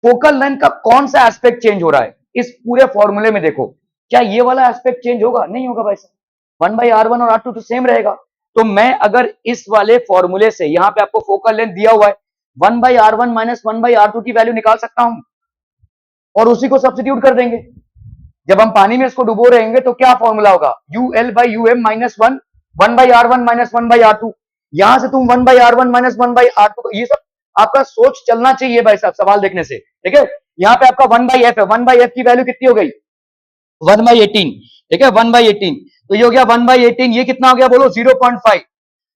A: फोकल लेंथ का कौन सा एस्पेक्ट चेंज हो रहा है इस पूरे फॉर्मूले में? देखो, क्या ये वाला एस्पेक्ट चेंज होगा? नहीं होगा भाई साहब। 1/r1 और r2 तो सेम रहेगा। तो मैं अगर इस वाले फॉर्मूले से, यहां पे आपको फोकल लेंथ दिया हुआ है, 1/r1 माइनस 1/r2 की वैल्यू निकाल सकता हूं और उसी को सब्स्टिट्यूट कर देंगे। जब हम पानी में इसको डुबो रहेंगे तो क्या फॉर्मूला होगा? UL/UM minus 1, 1/r1 minus 1/r2। यहां से तुम 1/r1 माइनस 1/r2, ये सब आपका सोच चलना चाहिए भाई साहब सवाल देखने से। ठीक है, यहाँ पे आपका 1/f है, 1/f की वैल्यू कितनी हो गई? 1/18। ठीक है, 1/18, तो ये हो गया 1/18। ये कितना हो गया बोलो? 0.5।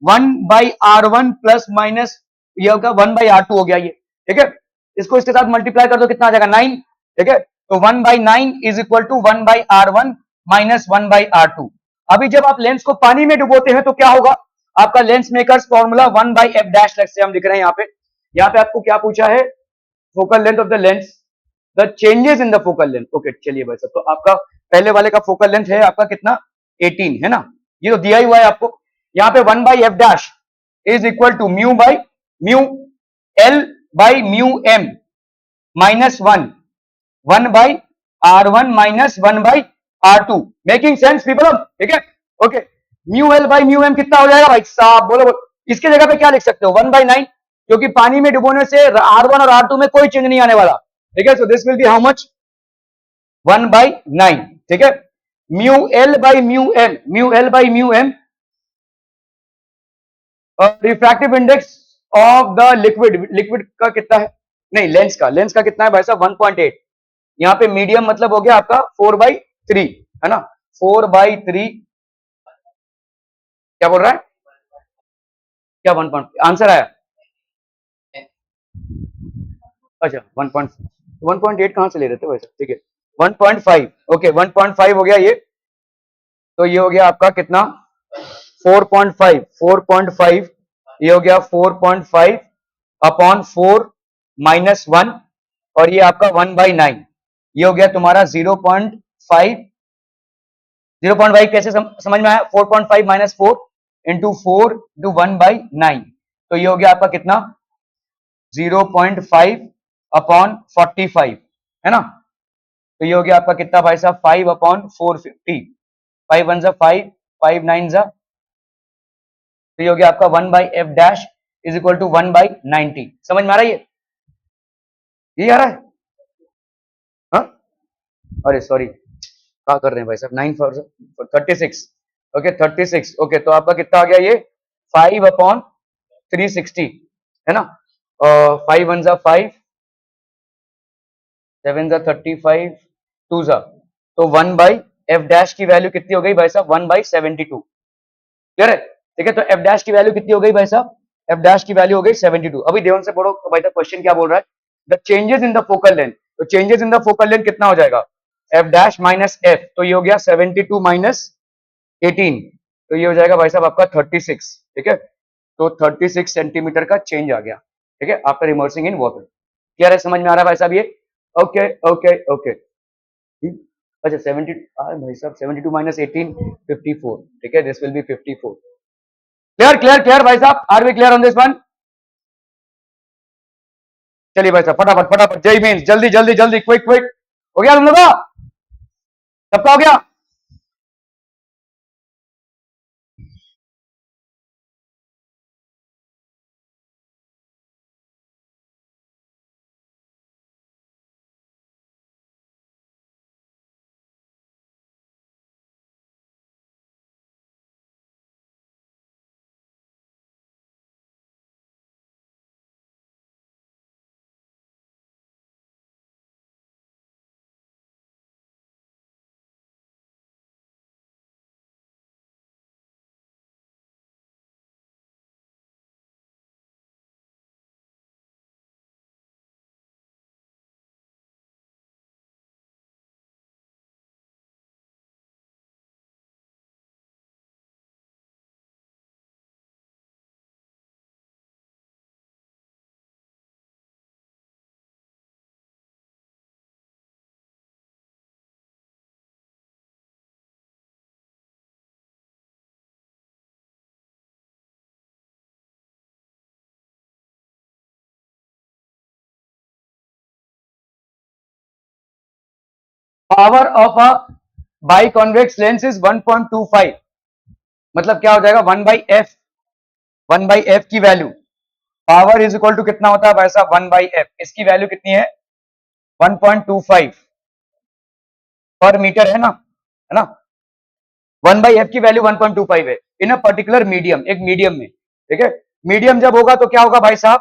A: 1/r1 प्लस माइनस ये होगा 1/r2 हो गया ये। ठीक है, इसको इसके साथ मल्टीप्लाई कर दो, कितना आ जाएगा? 9। ठीक है, तो 1/9 is equal to 1/r1 minus 1/r2। अभी जब आप लेंस को पानी में डुबोते हैं तो क्या होगा? आपका lens makers formula 1/f dash से हम लिख रहे हैं यहाँ पे। यहाँ पे आपको क्या पूछा है? Focal length of the lens, the changes in the focal length. Okay चलिए भाई साहब, तो आपका पहले वाले का फोकल लेंथ है आपका कितना? 18 है ना, ये तो दिया ही हुआ है आपको। यहाँ पे 1/f dash is equal to mu L by mu M minus 1/r1 minus 1/r2। Making sense people? ठीक है, okay. Mu L by mu M कितना हो जाएगा भाई साहब? बोलो बोलो। इसके जगह पे क्या लिख सकते हो? 1/9। क्योंकि पानी में डुबोने से R1 और R2 में कोई चेंज नहीं आने वाला, ठीक है। So this will be how much, 1/9, ठीक है। Mu L by mu M, mu L by mu M, refractive index of the liquid, liquid का कितना है, नहीं लेंस का, लेंस का कितना है भाई साहब, 1.8। यहाँ पे मीडियम मतलब हो गया आपका 4/3, है ना, 4/3, क्या बोल रहा है, क्या 1 आंसर आया, अच्छा 1.8 कहां से ले रहे थे वैसे, ठीक है 1.5, ओके 1.5 हो गया ये, तो ये हो गया आपका कितना 4.5, 4.5, ये हो गया 4.5 अपॉन 4 - 1, और ये आपका 1/9, ये हो गया तुम्हारा 0.5, 0.5 कैसे समझ में आया, 4.5 - 4 इंटू 4 टू 1/9, तो ये हो गया आपका कितना 0.5 अपॉन 45, है ना, तो ये हो गया आपका कितना भाई साहब 5/450, 5 1 जा 5, 5 9 जा, तो ये हो गया आपका 1/f' इज इक्वल टू 1/90। समझ में आ रहा है ये आ रहा है, हाँ, अरे सॉरी क्या कर रहे हैं भाई साहब, 9 36, ओके 36, ओके, तो आपका कितना आ गया ये 5/360, है ना, 5 1 जा 5, 7 जा 35, 2 जा, तो 1/f' की वैल्यू कितनी हो गई भाई साहब 1/72, क्लियर है, ठीक है। तो एफ डैश की वैल्यू कितनी हो गई भाई साहब, एफ डैश की वैल्यू हो गई 72। अभी ध्यान से पढ़ो भाई साहब, क्वेश्चन क्या बोल रहा है, the changes in the focal length, तो changes in the focal length कितना हो जाएगा, एफ डैश माइनस एफ, तो ये हो गया 72 माइनस 18, तो ये हो जाएगा भाई साहब आपका 36, ठीक है, तो 36 सेंटीमीटर का चेंज आ गया, ठीक है, after immersing in water, clear है, समझ में आ रहा है भाई साहब ये, ओके ओके ओके, अच्छा 70 भाई साहब 72 माइनस 18 54, ठीक है, this will be 54, clear clear clear भाई साहब, are we clear on this one, चलिए भाई साहब फटाफट फटाफट, जय मीन्स, जल्दी जल्दी जल्दी, क्विक क्विक, हो गया तुम लोग का, सबका हो गया, power of a by convex lens is 1.25, मतलब क्या हो जाएगा 1/f, 1/f की value, power is equal to कितना होता है भाई साहब 1/f, इसकी वैल्यू कितनी है 1.25 पर मीटर, है ना, 1/f की वैल्यू 1.25 है इन अ पर्टिकुलर मीडियम, एक मीडियम में, ठीक है, मीडियम जब होगा तो क्या होगा भाई साहब,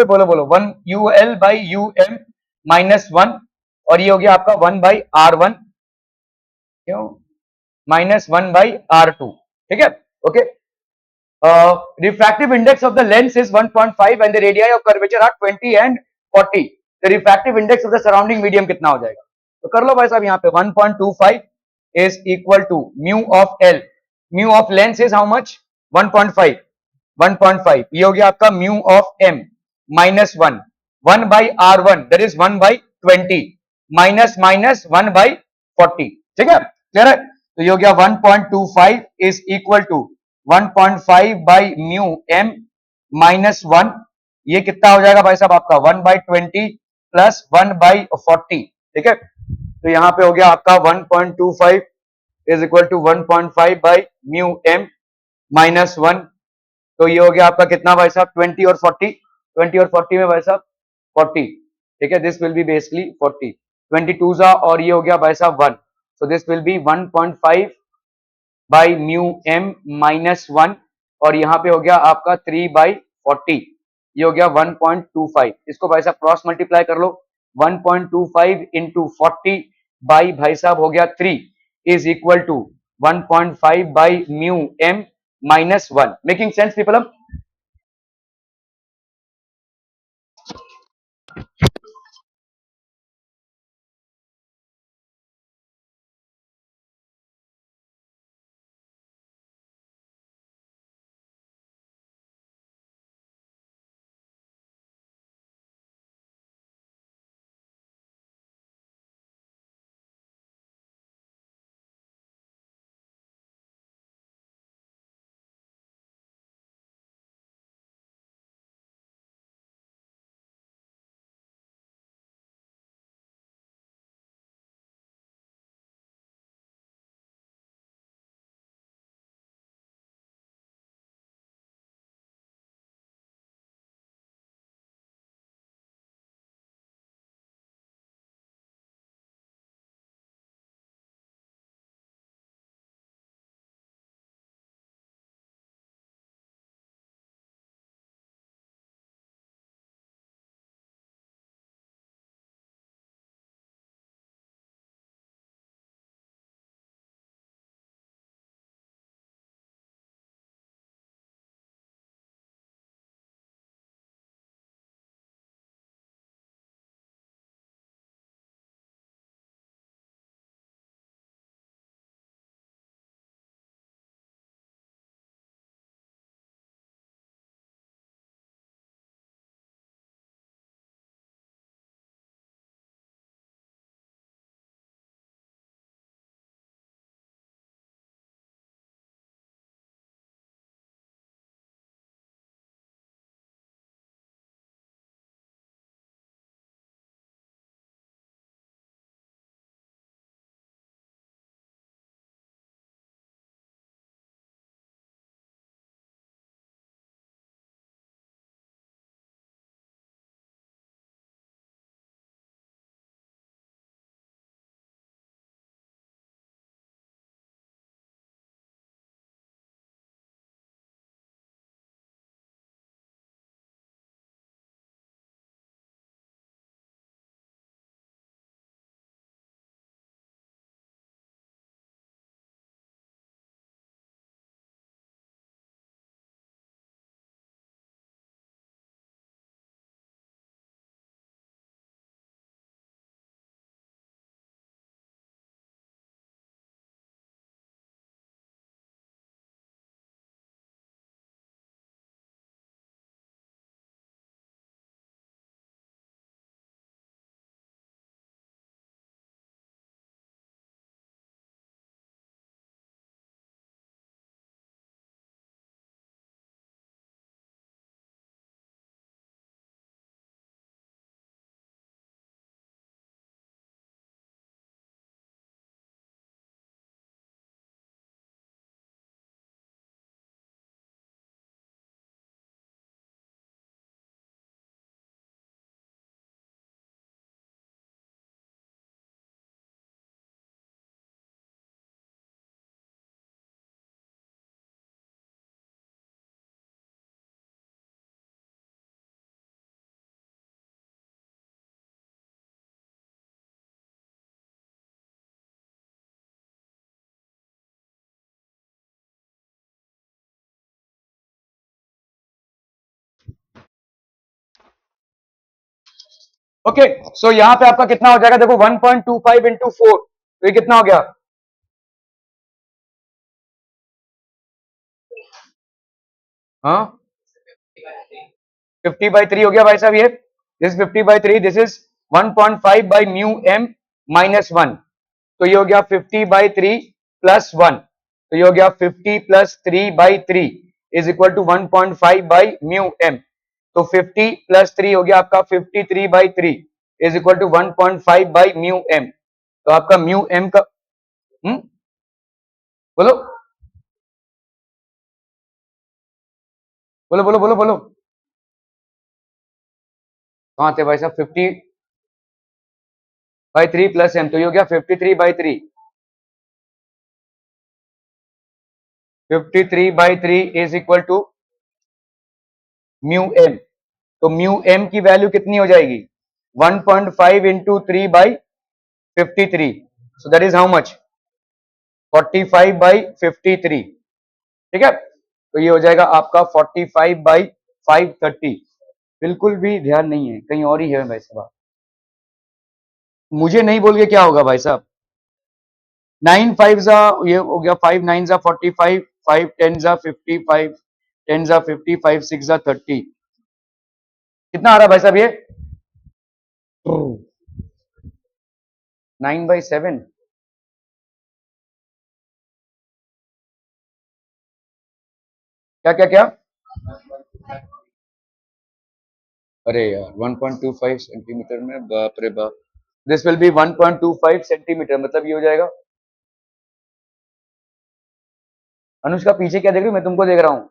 A: बोलो बोलो 1 UL/UM-1, और ये हो गया आपका 1/R1, क्यों -1/R2, ठीक है, okay, refractive index of the lens is 1.5 and the radii of curvature are 20 and 40, the refractive index of the surrounding medium कितना हो जाएगा, तो कर लो भाई साहब, यहाँ पे 1.25 is equal to mu of L, mu of lens is how much 1.5, 1.5, ये हो गया आपका mu of M -1, 1/R1 that is 1/20 minus minus 1/40, ठीक है, क्लियर है, तो ये हो गया 1.25 is equal to 1.5 by mu M -1, ये कितना हो जाएगा भाई साहब आपका 1/20 प्लस 1/40, ठीक है, तो यहां पे हो गया आपका 1.25 is equal to 1.5 by mu M -1, तो ये हो गया आपका कितना भाई साहब 20 और 40, 20 और 40 में भाई साहब 40, ठीक है, दिस विल बी बेसिकली 40, 22 जा और ये हो गया भाई साहब 1, so this will be 1.5 by mu M minus 1, और यहाँ पे हो गया आपका 3/40, ये हो गया 1.25, इसको भाई साहब क्रॉस मल्टीप्लाई कर लो, 1.25 इंटू 40 बाई भाई साहब हो गया 3 is equal to 1.5 by mu M minus 1, making sense people? Okay, so यहां पे आपका कितना हो जाएगा, देखो 1.25 इंटू 4, तो ये कितना हो गया, हाँ 50/3 हो गया भाई साहब, ये this 50/3, this is 1.5 by mu M minus 1, तो ये हो गया 50/3 प्लस 1, तो ये हो गया 50 plus 3/3 is equal to 1.5 by mu M, तो 50 प्लस 3 हो गया आपका 53/3 is equal to 1.5 by mu M, तो आपका म्यू एम का बोलो, बोलो बोलो बोलो बोलो। कहाँ थे भाई साहब? 50/3 प्लस एम, तो ये हो गया 53/3। 53/3 is equal to mu M. तो म्यू एम की वैल्यू कितनी हो जाएगी? 1.5 into 3/53। So that is how much? 45/53। ठीक है, तो ये हो जाएगा आपका 45/530। बिल्कुल भी ध्यान नहीं है, कहीं और ही है भाई साहब। मुझे नहीं बोल के क्या होगा भाई साहब? 9 5 जा, ये हो गया 5 9 जा 45, 5 10 जा 55, 10 जा 50, 5 6 जा 30। कितना आ रहा है भाई साहब ये? 9/7। क्या क्या क्या? अरे यार 1.25 सेंटीमीटर में, बाप रे बाप। दिस विल बी 1.25 सेंटीमीटर, मतलब ये हो जाएगा। अनुष्का पीछे क्या देख रही हूँ? मैं तुमको देख रहा हूँ।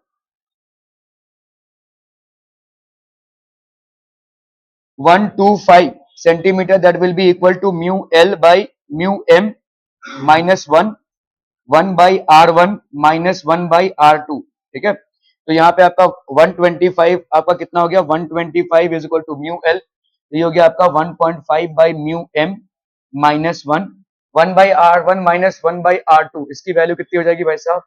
A: 125 centimetre, that will be equal to mu L by mu M minus 1, 1/r1 minus 1/r2। ठीक है, तो यहाँ पे आपका 125 आपका कितना हो गया? 125 is equal to mu L, ये हो गया आपका 1.5 by mu M minus 1, 1/r1 minus 1/r2। इसकी वैल्यू कितनी हो जाएगी भाई साहब?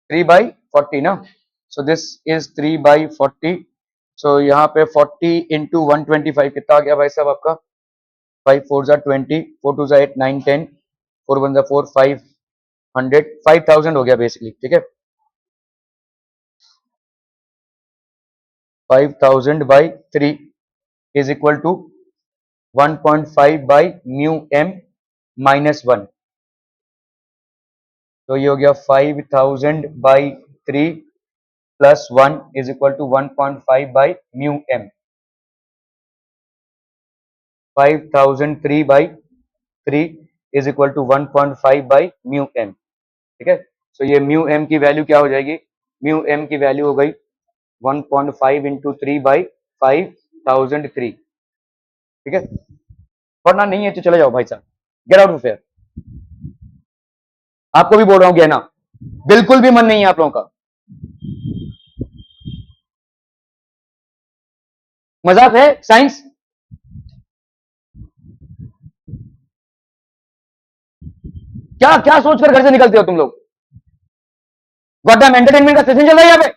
A: 3/40 ना। So this is 3/40। सो यहाँ पे 40 इंटू 125 कितना आ गया भाई साहब आपका? 5 4 जा 20, 4 2 जा 8 9 10, 4 1 जा 4 500, 5000 हो गया बेसिकली। ठीक है, 5000/3 is equal to 1.5 by mu M minus 1। तो ये हो गया 5000/3 plus 1 is equal to 1.5 by mu M. 5003/3 is equal to 1.5 by mu M. ठीक है, सो ये म्यू एम की वैल्यू क्या हो जाएगी? म्यू एम की वैल्यू हो गई 1.5 इंटू 3/5003। ठीक है, पढ़ना नहीं है तो चले जाओ भाई साहब, गेट आउट ऑफ हियर। आपको भी बोल रहा हूं कहना, बिल्कुल भी मन नहीं है आप लोगों का। मजाक है साइंस? क्या क्या सोचकर घर से निकलते हो तुम लोग? गॉडडैम एंटरटेनमेंट का सेशन चल रहा है यहाँ पे।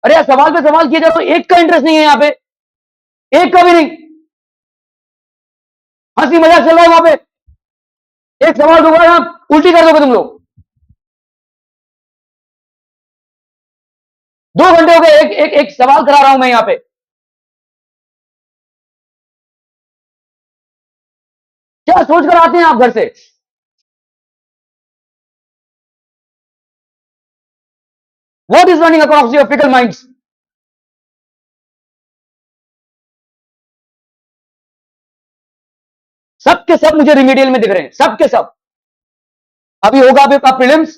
A: अरे यार, सवाल पे सवाल किए जा रहे हो, एक का इंटरेस्ट नहीं है यहाँ पे, एक का भी नहीं। हंसी मजाक चल रहा है वहां पे। एक सवाल दोबारा यहाँ उल्टी कर दोगे तुम लोग। 2 घंटे हो गए, एक एक एक सवाल करा रहा हूं मैं यहाँ पे। क्या सोचकर आते हैं आप घर से? What is running across your fickle minds? सब के सब मुझे रिमीडियल में दिख रहे हैं, सब के सब। अभी होगा आपका प्रीलिम्स,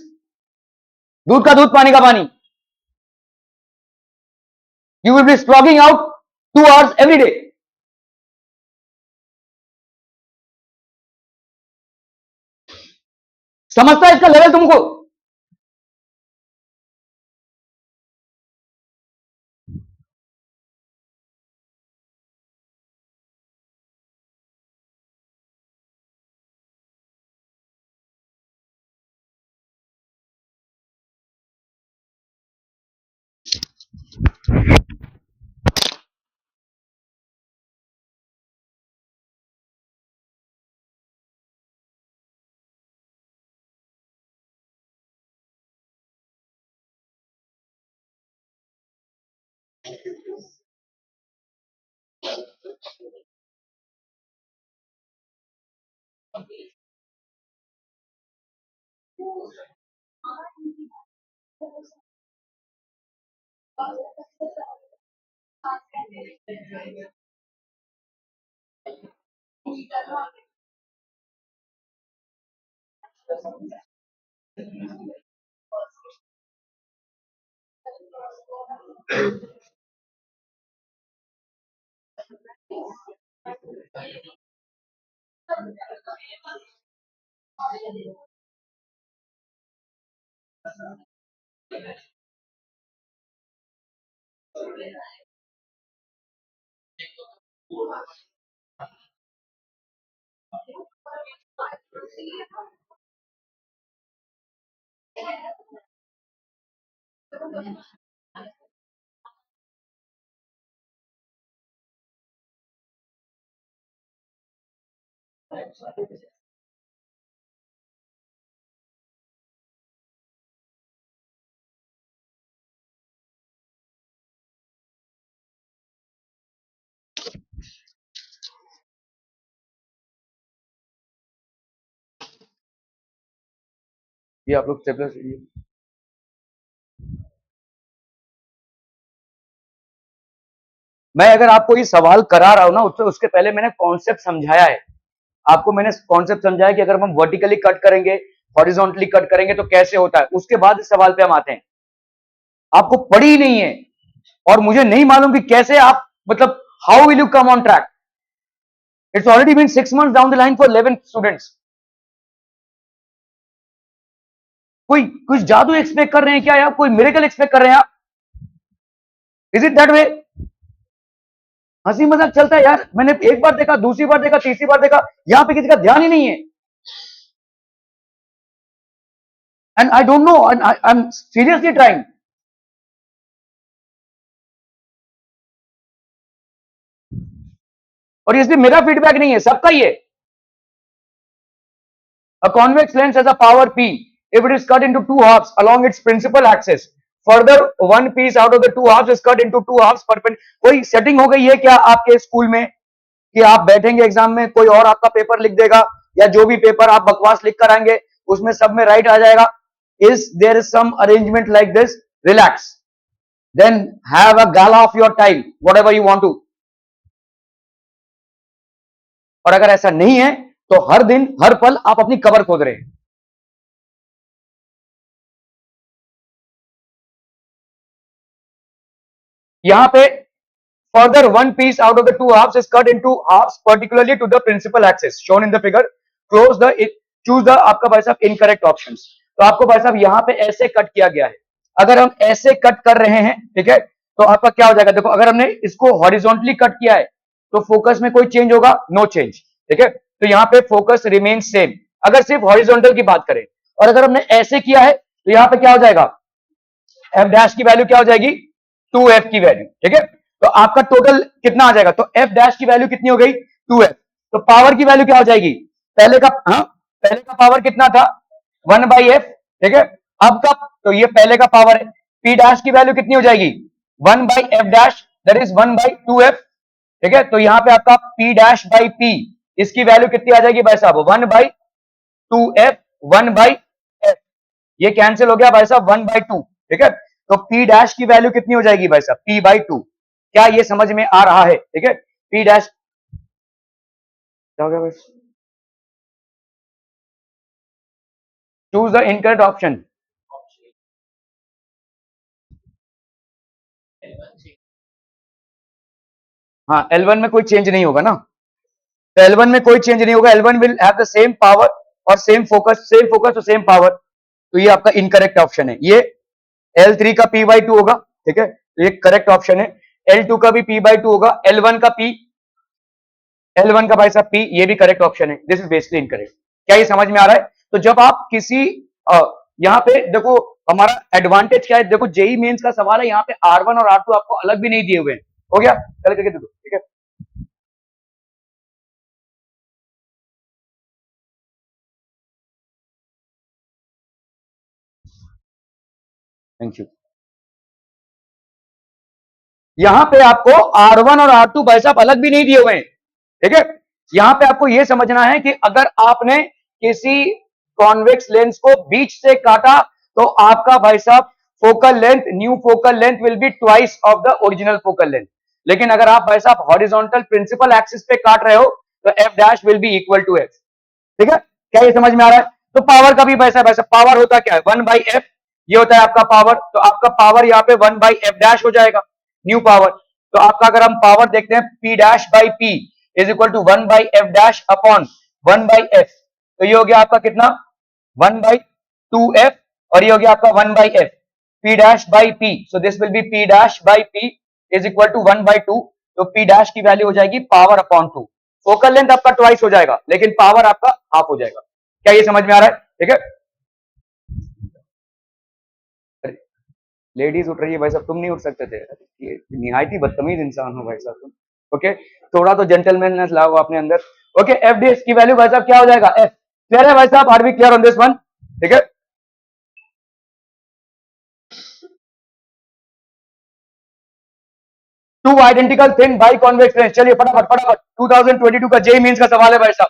A: दूध का दूध पानी का पानी। You will B slogging out 2 hours every day. समझता है इसका लेवल तुमको? ये आप लोग स्टेपलर, मैं अगर आपको ये सवाल करा रहा हूं ना उसके पहले मैंने कॉन्सेप्ट समझाया है आपको। मैंने कॉन्सेप्ट समझाया कि अगर हम वर्टिकली कट करेंगे, हॉरिजॉन्टली कट करेंगे तो कैसे होता है, उसके बाद इस सवाल पे हम आते हैं। आपको पड़ी ही नहीं है और मुझे नहीं मालूम कि कैसे आप, मतलब how will you come on track. It's already been 6 months down the line for 11 students. कोई कुछ जादू एक्सपेक्ट कर रहे हैं क्या, या कोई मिरेकल एक्सपेक्ट कर रहे हैं आप? Is it that way? हंसी मजाक चलता है यार। मैंने एक बार देखा, दूसरी बार देखा, तीसरी बार देखा, यहां पे किसी का ध्यान ही नहीं है। And I don't no, and I am seriously trying. और इसलिए मेरा फीडबैक नहीं है, सबका ही है। A convex lens has a power P if it is cut into two halves along its principal axis. Further, one piece out of the two halves is cut into two halves perpendicular. कोई setting हो गई है क्या आपके school में कि आप बैठेंगे एग्जाम में, कोई और आपका पेपर लिख देगा, या जो भी पेपर आप बकवास लिख कर आएंगे उसमें सब में राइट आ जाएगा? Is there is some arrangement like this? Relax, then have a gala of your time, whatever you want to. और अगर ऐसा नहीं है तो हर दिन हर पल आप अपनी कबर खोद रहे हैं। यहां पे further one piece out of the two halves is cut into halves particularly to the principal axis shown in the figure. Close the, choose the आपका भाई साहब incorrect options। तो आपको भाई साहब यहां पे ऐसे कट किया गया है। अगर हम ऐसे कट कर रहे हैं, ठीक है, तो आपका क्या हो जाएगा? देखो, अगर हमने इसको हॉरिजॉन्टली कट किया है तो फोकस में कोई चेंज होगा? नो चेंज, ठीक है। तो यहाँ पे फोकस रिमेन सेम अगर सिर्फ हॉरिजॉन्टल की बात करें। और अगर हमने ऐसे किया है तो यहाँ पे क्या हो जाएगा? एफ डैश की वैल्यू क्या हो जाएगी? 2f की वैल्यू, ठीक है। तो आपका टोटल कितना आ जाएगा? तो एफ डैश की वैल्यू कितनी हो गई? 2f। तो पावर की वैल्यू क्या हो जाएगी? पहले का, हाँ, पहले का पावर कितना था? 1/f, ठीक है। अब का, तो ये पहले का पावर है। p डैश की वैल्यू कितनी हो जाएगी? 1/f dash, that is 1/2f, ठीक है। तो यहां पे आपका p डैश बाई p, इसकी वैल्यू कितनी आ जाएगी भाई साहब? 1/2f, 1/f। ये कैंसिल हो गया भाई साहब, 1/2, ठीक है। तो p डैश की वैल्यू कितनी हो जाएगी भाई साहब? p/2। क्या ये समझ में आ रहा है? ठीक है, p डैश क्या हो गया भाई? Choose the incorrect option. हाँ, L1 में कोई चेंज नहीं होगा ना, तो L1 में कोई चेंज नहीं होगा। L1 will have the same power और सेम फोकस और सेम पावर। तो ये आपका इनकरेक्ट ऑप्शन है। ये L3 का p/2 होगा, ठीक है, तो ये करेक्ट ऑप्शन है। L2 का भी p/2 होगा। L1 का भाई साहब p, ये भी करेक्ट ऑप्शन है। This is basically incorrect. क्या ये समझ में आ रहा है? तो जब आप किसी यहाँ पे देखो, हमारा एडवांटेज क्या है? देखो, जेई मेंस का सवाल है, यहाँ पे R1 और R2 आपको अलग भी नहीं दिए हुए हैं। हो गया, चल करके देखो, ठीक है। Thank you. यहां पे आपको R1 और R2 भाई साहब अलग भी नहीं दिए हुए हैं, ठीक है। यहां पे आपको यह समझना है कि अगर आपने किसी कॉन्वेक्स लेंस को बीच से काटा तो आपका भाई साहब focal length, new focal length will be twice of the original focal length. लेकिन अगर आप भाई साहब हॉरिजॉन्टल प्रिंसिपल एक्सिस पे काट रहे हो तो F dash will be equal to F. ठीक है, क्या ये समझ में आ रहा है? तो पावर का भी वैसा वैसा, पावर होता क्या है 1/f, ये होता है आपका पावर, तो आपका पावर यहाँ पे 1/f डैश हो जाएगा, न्यू पावर। तो आपका अगर हम पावर देखते हैं p dash by p is equal to 1/f dash upon 1/f, तो ये हो गया आपका कितना 1/2f, और ये हो गया आपका 1/f, p dash by p, so this will be p dash by p is equal to 1/2, तो p डैश की वैल्यू हो जाएगी पावर अपॉन 2। फोकल लेंथ आपका ट्वाइस हो जाएगा, लेकिन पावर आपका हाफ हो जाएगा। क्या ये समझ में आ रहा है? ठीक है, लेडीज उठ रही है भाई साहब, तुम नहीं उठ सकते थे, ये निहायत ही बदतमीज इंसान हो भाई साहब तुम। ओके, थोड़ा तो जेंटलमैननेस लाओ अपने अंदर। ओके, एफ डी की वैल्यू भाई साहब क्या हो जाएगा एफ। क्लियर है भाई साहब, are we clear on this one? ठीक है, two identical thin by convex lens. चलिए फटाफट फटाफट, 2022 का जेई मींस का सवाल है भाई साहब।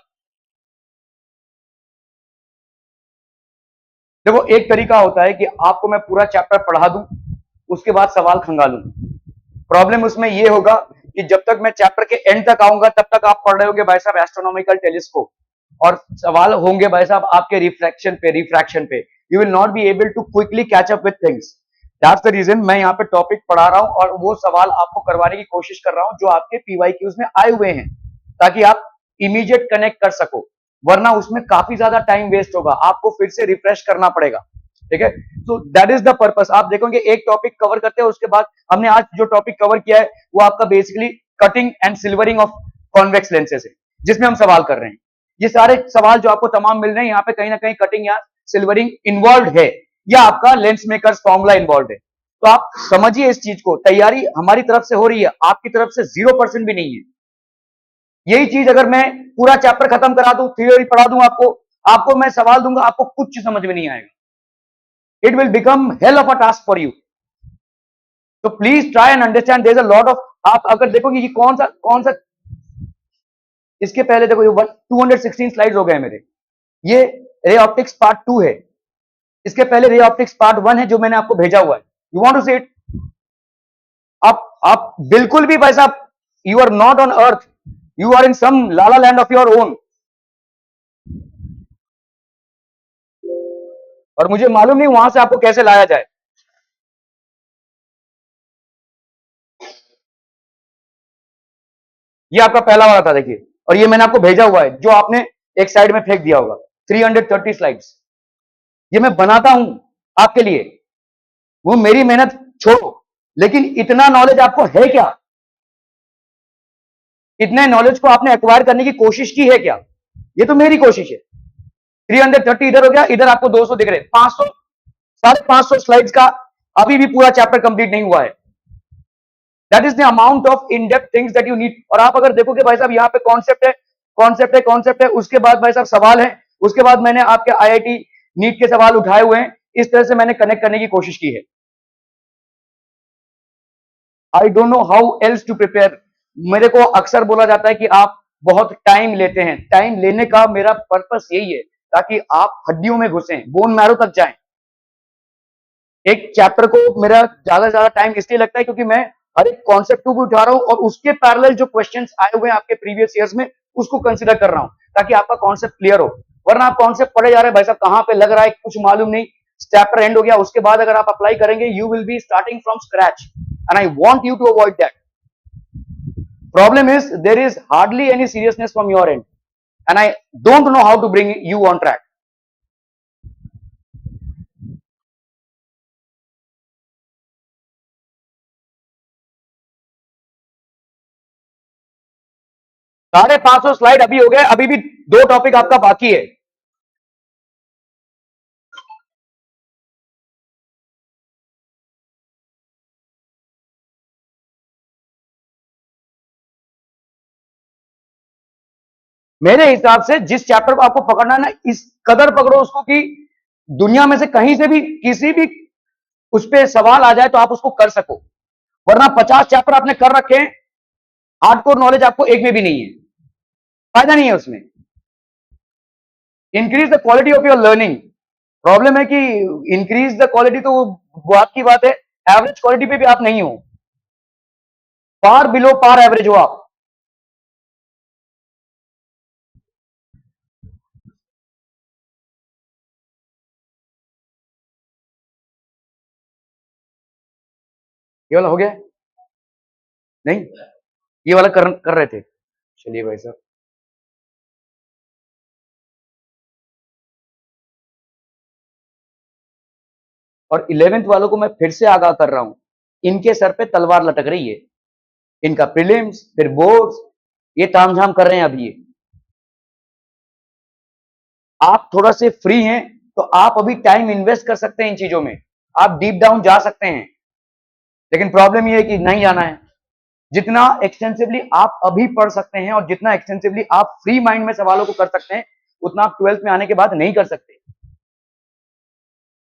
A: देखो, एक तरीका होता है कि आपको मैं पूरा चैप्टर पढ़ा दूं, उसके बाद सवाल खंगालूं। प्रॉब्लम उसमें ये होगा कि जब तक मैं चैप्टर के एंड तक आऊंगा तब तक आप पढ़ रहे होंगे भाई साहब एस्ट्रोनॉमिकल टेलीस्कोप, और सवाल होंगे भाई साहब आपके रिफ्रैक्शन पे। You will not be able to quickly catch up with things. That's the reason मैं यहाँ पे टॉपिक पढ़ा रहा हूं और वो सवाल आपको करवाने की कोशिश कर रहा हूं जो आपके पीवाईक्यूज में आए हुए हैं, ताकि आप इमीडिएट कनेक्ट कर सको, वरना उसमें काफी ज्यादा टाइम वेस्ट होगा, आपको फिर से रिफ्रेश करना पड़ेगा। ठीक है, तो दैट इज द पर्पस। आप देखोगे एक टॉपिक कवर करते हैं, उसके बाद हमने आज जो टॉपिक कवर किया है वो आपका basically cutting and silvering of convex lenses है, जिसमें हम सवाल कर रहे हैं। ये सारे सवाल जो आपको तमाम मिल रहे हैं यहाँ पे कहीं ना कहीं कटिंग या सिल्वरिंग इन्वॉल्व है, या आपका लेंस मेकर्स फॉर्मूला इन्वॉल्व है। तो आप समझिए इस चीज को, तैयारी हमारी तरफ से हो रही है, आपकी तरफ से 0% भी नहीं है। यही चीज अगर मैं पूरा चैप्टर खत्म करा दूं, थ्योरी पढ़ा दूं आपको, आपको मैं सवाल दूंगा, आपको कुछ समझ में नहीं आएगा। It will become hell of a task for you. तो please try and understand there is a lot of, आप अगर देखोगे कि कौन सा इसके पहले देखो, ये 216 स्लाइड्स हो गए मेरे, ये रे ऑप्टिक्स पार्ट 2 है। इसके पहले रे ऑप्टिक्स पार्ट 1 है जो मैंने आपको भेजा हुआ है। You want to see it? आप बिल्कुल भी भाई साहब, you are not on earth, you are in some lala land of your own. और मुझे मालूम नहीं वहां से आपको कैसे लाया जाए। ये आपका पहला वाला था देखिए, और ये मैंने आपको भेजा हुआ है जो आपने एक साइड में फेंक दिया होगा, 330 स्लाइड्स। ये मैं बनाता हूं आपके लिए, वो मेरी मेहनत छोड़ो, लेकिन इतना नॉलेज आपको है क्या? इतने नॉलेज को आपने एक्वायर करने की कोशिश की है क्या? ये तो मेरी कोशिश है। 330 इधर हो गया, इधर आपको 200 दिख रहे, 500, 550 स्लाइड्स का अभी भी पूरा चैप्टर कंप्लीट नहीं हुआ है। That is the amount of in depth things that you need. और आप अगर देखोगे भाई साहब, यहाँ पे कॉन्सेप्ट है, कॉन्सेप्ट है, उसके बाद भाई साहब सवाल है, उसके बाद मैंने आपके आईआईटी नीट के सवाल उठाए हुए हैं, इस तरह से मैंने कनेक्ट करने की कोशिश की है। I don't know how else to prepare. मेरे को अक्सर बोला जाता है कि आप बहुत टाइम लेते हैं। टाइम लेने का मेरा पर्पस यही है ताकि आप हड्डियों में घुसें, बोन मैरो तक जाएं। एक चैप्टर को मेरा ज्यादा से ज्यादा टाइम इसलिए लगता है क्योंकि मैं हर एक कॉन्सेप्ट को भी उठा रहा हूं और उसके पैरेलल जो क्वेश्चंस आए हुए हैं आपके प्रीवियस ईयर्स में उसको कंसीडर कर रहा हूं, ताकि आपका कॉन्सेप्ट क्लियर हो। वरना आप कॉन्सेप्ट पढ़े जा रहे हैं भाई साहब, कहां पे लग रहा है कुछ मालूम नहीं, चैप्टर एंड हो गया, उसके बाद अगर आप अप्लाई करेंगे you will be starting from scratch, and I want you to avoid that. Problem is there is hardly any seriousness from your end, and I don't know how to bring you on track. 550 slide अभी हो गए, अभी भी 2 topic आपका बाकी है। मेरे हिसाब से जिस चैप्टर को आपको पकड़ना है ना, इस कदर पकड़ो उसको कि दुनिया में से कहीं से भी किसी भी उस पर सवाल आ जाए तो आप उसको कर सको। वरना 50 चैप्टर आपने कर रखे हैं, हार्डकोर नॉलेज आपको एक में भी नहीं है, फायदा नहीं है उसमें। Increase the quality of your learning. Problem है कि इंक्रीज द क्वालिटी तो बात की बात है, एवरेज क्वालिटी पे भी आप नहीं हो, पार बिलो पार एवरेज हो आप। ये वाला हो गया? नहीं, ये वाला कर रहे थे। चलिए भाई साहब, और 11th वालों को मैं फिर से आगाह कर रहा हूं, इनके सर पे तलवार लटक रही है। इनका प्रीलिम्स फिर बोर्ड्स, ये तामझाम कर रहे हैं अभी। ये आप थोड़ा से फ्री हैं तो आप अभी टाइम इन्वेस्ट कर सकते हैं इन चीजों में, आप डीप डाउन जा सकते हैं। लेकिन प्रॉब्लम ये है कि नहीं जाना है। जितना एक्सटेंसिवली आप अभी पढ़ सकते हैं और जितना एक्सटेंसिवली आप फ्री माइंड में सवालों को कर सकते हैं, उतना आप 12th में आने के बाद नहीं कर सकते।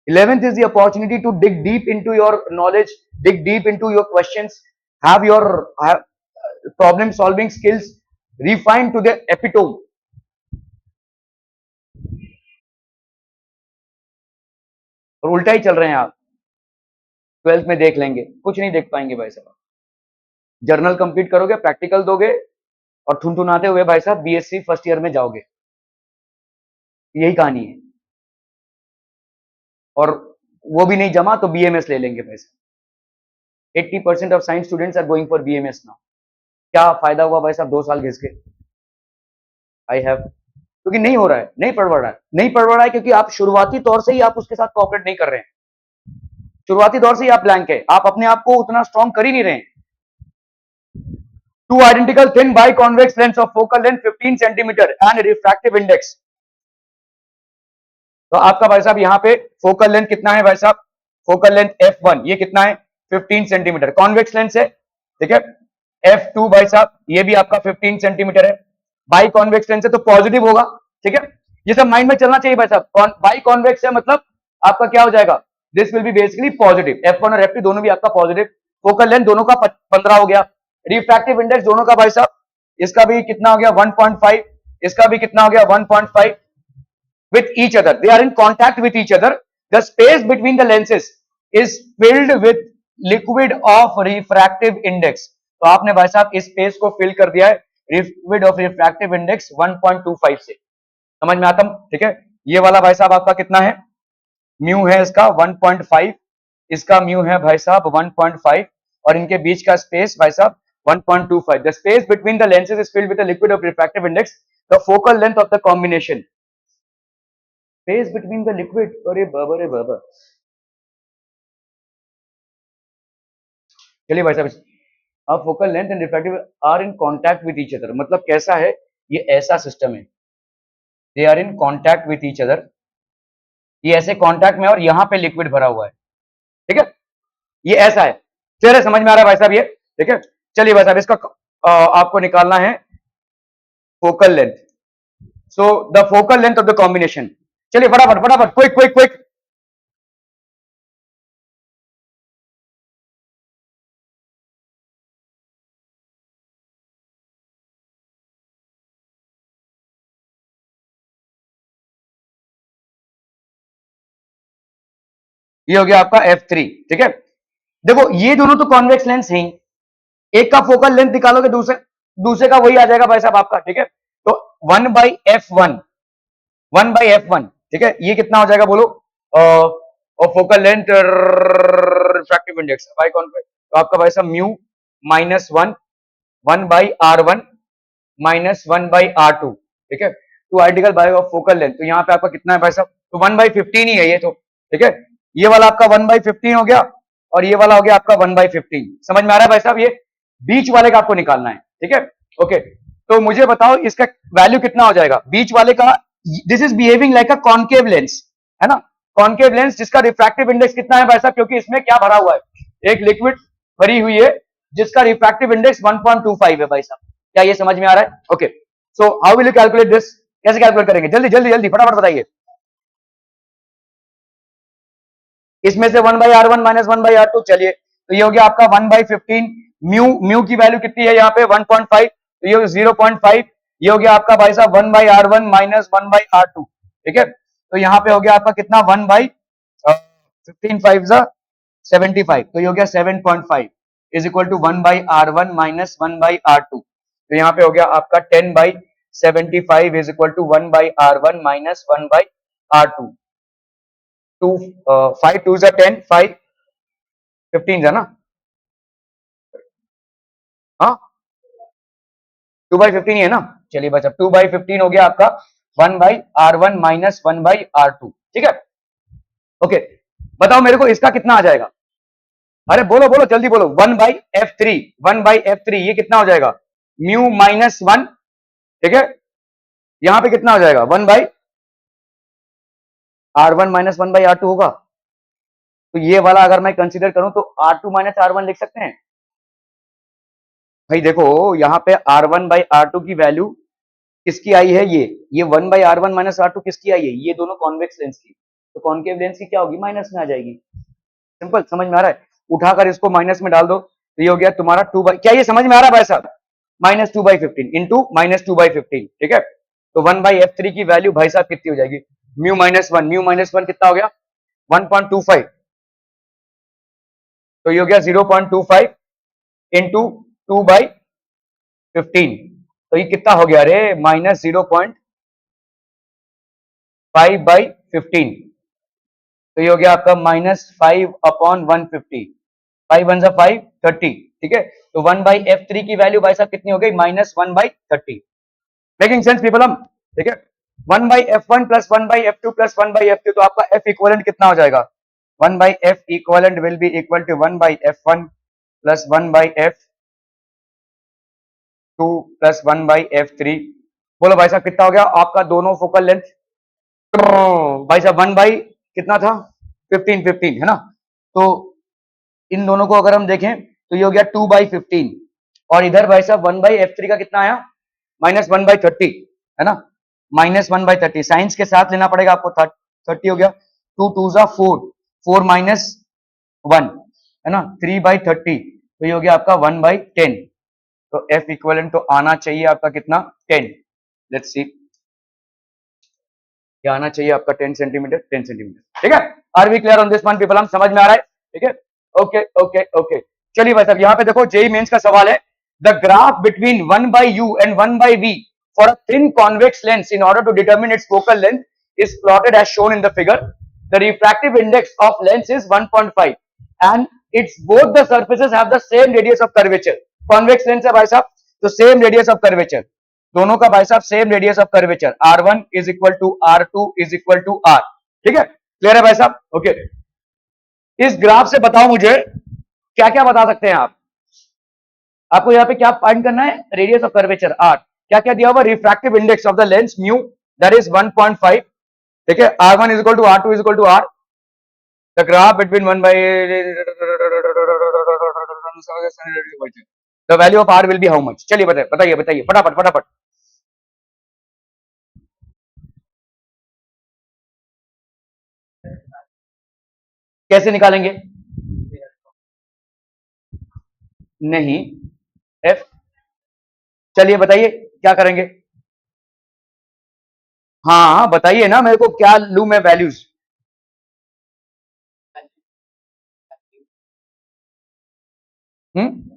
A: 11th is the opportunity to dig deep into your knowledge, dig deep into your questions, have problem solving skills refined to the epitome. और उल्टा ही चल रहे हैं आप। 12th में देख लेंगे, कुछ नहीं देख पाएंगे भाई साहब। जर्नल कंप्लीट करोगे, प्रैक्टिकल दोगे और ठुनठुनाते हुए भाई साहब बीएससी फर्स्ट ईयर में जाओगे। यही कहानी है। और वो भी नहीं जमा तो बीएमएस ले लेंगे भाई साहब। 80% of science students are going for BMS now. क्या फायदा हुआ भाई साहब 2 साल घिस के? आई हैव, क्योंकि नहीं हो रहा है, नहीं पढ़ रहा है, नहीं पढ़ रहा है क्योंकि आप शुरुआती तौर से ही आप उसके साथ कोऑपरेट नहीं कर रहे हैं। शुरुआती दौर से ही आप ब्लैंक है, आप अपने आप को उतना स्ट्रॉन्ग कर ही नहीं रहे। To identical thin by convex lens of focal length 15 centimetre and refractive index. तो आपका भाई साहब यहाँ पे फोकल लेंथ कितना है भाई साहब? फोकल लेंथ f1 ये कितना है? 15 सेंटीमीटर कॉन्वेक्स लेंस है, ठीक है। f2 भाई साहब ये भी आपका 15 सेंटीमीटर है। बाई कॉन्वेक्स लेंस है तो पॉजिटिव होगा, ठीक है। ये सब माइंड में चलना चाहिए भाई साहब। बाई कॉन्वेक्स है मतलब आपका क्या हो जाएगा? This will B basically positive. f1 और f2 दोनों भी आपका पॉजिटिव। फोकल लेंथ दोनों का 15 हो गया। रिफ्रैक्टिव इंडेक्स दोनों का भाई साहब, इसका भी कितना हो गया? 1.5, इसका भी कितना हो गया? 1.5 with each other. They are in contact with each other. The space between the lenses is filled with liquid of refractive index. तो आपने भाई साहब इस स्पेस को फिल कर दिया है लिक्विड ऑफ रिफ्रैक्टिव इंडेक्स 1.25 से। समझ में आता? ठीक है। ये वाला भाई साहब आपका कितना है? म्यू है इसका 1.5, इसका म्यू है भाई साहब 1.5 और इनके बीच का स्पेस भाई साहब 1.25. The space between the lenses is filled with a liquid of refractive index. The focal length of the combination. Space between the liquid, अरे बाबा रे बाबा। चलिए भाई साहब, अब focal length and refractive are in contact with each other, मतलब कैसा है? ये ऐसा सिस्टम है, they are in contact with each other. ये ऐसे कांटेक्ट में और यहाँ पे लिक्विड भरा हुआ है, ठीक है। ये ऐसा है, क्लियर है? समझ में आ रहा है भाई साहब ये? ठीक है। चलिए भाई साहब इसका आपको निकालना है focal length. So the focal length of the combination. चलिए फटाफट फटाफट, क्विक क्विक क्विक। ये हो गया आपका F3, ठीक है। देखो ये दोनों तो कॉन्वेक्स लेंस हैं, एक का फोकल लेंथ निकालोगे दूसरे दूसरे का वही आ जाएगा भाई साहब आपका, ठीक है। तो 1/f1, 1/f1, ठीक है। ये कितना हो जाएगा बोलो? और focal length refractive index by convex, तो आपका भाई साहब म्यू -1, 1/r1 -1/r2, ठीक है। Two identical by of focal length, तो यहाँ पे आपका कितना है भाई साहब? तो 1/15 ही है ये तो, ठीक है। ये वाला आपका 1/15 हो गया और ये वाला हो गया आपका 1/15। समझ में आ रहा है भाई साहब? ये बीच वाले का आपको निकालना है, ठीक है। ओके, तो मुझे बताओ इसका वैल्यू कितना हो जाएगा बीच वाले का? This is behaving like a concave lens, है ना। कॉन्केव लेंस जिसका रिफ्रैक्टिव इंडेक्स कितना है भाई साहब? क्योंकि इसमें क्या भरा हुआ है? एक लिक्विड भरी हुई है जिसका रिफ्रैक्टिव इंडेक्स 1.25 है भाई साहब। क्या ये समझ में आ रहा है? Okay, so how will you calculate this? कैसे कैलकुलेट करेंगे? जल्दी जल्दी जल्दी फटाफट बताइए। इसमें से 1/r1 -1/r2, चलिए तो ये हो गया आपका 1/15। म्यू म्यू की वैल्यू कितनी है यहाँ पे? 1.5, तो ये 0.5। ये हो गया आपका भाई साहब 1/r1 -1/r2, ठीक है। तो यहाँ पे हो गया आपका कितना? 1/15 5 75, तो ये हो गया 7.5 is equal to 1/r1 -1/r2। तो यहाँ पे हो गया आपका 10/75 is equal to 1/r1 -1/r2। 5 2 10, 5 15 है ना। 2/15 ही है ना। चलिए बस अब 2/15 हो गया आपका 1/R1 माइनस 1/R2, ठीक है। ओके, बताओ मेरे को इसका कितना आ जाएगा। अरे बोलो बोलो जल्दी बोलो। 1/F3, 1/F3 ये कितना हो जाएगा, म्यू माइनस 1, ठीक है। यहां पे कितना हो जाएगा, 1/R1 माइनस 1/R2 होगा। तो ये वाला अगर मैं कंसीडर करूं तो R2 माइनस R1 लिख सकते हैं। भाई देखो यहाँ पे R1/R2 की वैल्यू किसकी आई है, ये 1/R1 माइनस R2 किसकी आई है, ये दोनों कॉन्वेक्स लेंस की। तो कॉन्केव लेंस की क्या होगी, माइनस में आ जाएगी। सिंपल, समझ में आ रहा है। उठाकर इसको माइनस में डाल दो तो ये हो गया तुम्हारा 2 क्या ये समझ में आ रहा है भाई साहब, -2/15 इंटू -2/15, ठीक है। तो 1/F3 की वैल्यू भाई साहब कितनी हो जाएगी, म्यू-1, म्यू-1 कितना हो गया 1.25, तो ये हो गया 0.25 इंटू 2/15, तो ये कितना हो गया रे, -0.5/15, तो ये हो गया आपका -5/150, 5 1 5 30, ठीक है। तो 1/F3 की वैल्यू भाई साहब कितनी हो गई, -1/30। मेकिंग सेंस पीपल हम, ठीक है। 1/F1 plus 1/F2 plus 1/F2, तो आपका F इक्वलेंट कितना हो जाएगा, 1/F equivalent will be equal to 1/F1 plus 1/F2 plus 1/F3। बोलो भाई साहब कितना हो गया आपका दोनों फोकल लेंथ, भाई साहब 1 बाई कितना था 15 15 है ना। तो इन दोनों को अगर हम देखें तो ये हो गया 2/15, और इधर भाई साहब 1/F3 का कितना आया, -1/30 है ना, -1/30। साइंस के साथ लेना पड़ेगा आपको, 30 हो गया, 2 2 जा 4, 4 माइनस 1 है ना, 3/30, तो ये हो गया आपका 1/10। तो F इक्वलेंट तो आना चाहिए आपका कितना 10, लेट्स सी क्या आना चाहिए आपका 10 सेंटीमीटर, 10 सेंटीमीटर, ठीक है। Are we clear on this one people, हम समझ में आ रहा है, ठीक है। ओके ओके ओके, चलिए भाई साहब यहाँ पे देखो जेई मेंस का सवाल है, the graph between 1/U and 1/V for a thin convex lens in order to determine its focal length is plotted as shown in the figure. The refractive index of lens is 1.5 and its both the surfaces have the same radius of curvature. Convex lens है भाई साहब, तो same radius of curvature, दोनों का भाई साहब same radius of curvature, R1 is equal to R2 is equal to R, ठीक है। क्लियर है भाई साहब, ओके। इस ग्राफ से बताओ मुझे क्या क्या बता सकते हैं आप, आपको यहाँ पे क्या फाइंड करना है, रेडियस ऑफ कर्वेचर R, क्या क्या दिया हुआ, refractive index of the lens mu that is 1.5, ठीक है। R1 is equal to R2 is equal to R, the graph between 1 by the value of R will be how much. चलिए बताइए बताइए बताइए फटाफट फटाफट, कैसे निकालेंगे, नहीं F, चलिए बताइए क्या करेंगे, हाँ बताइए ना मेरे को क्या लू मैं वैल्यूज, हम्म,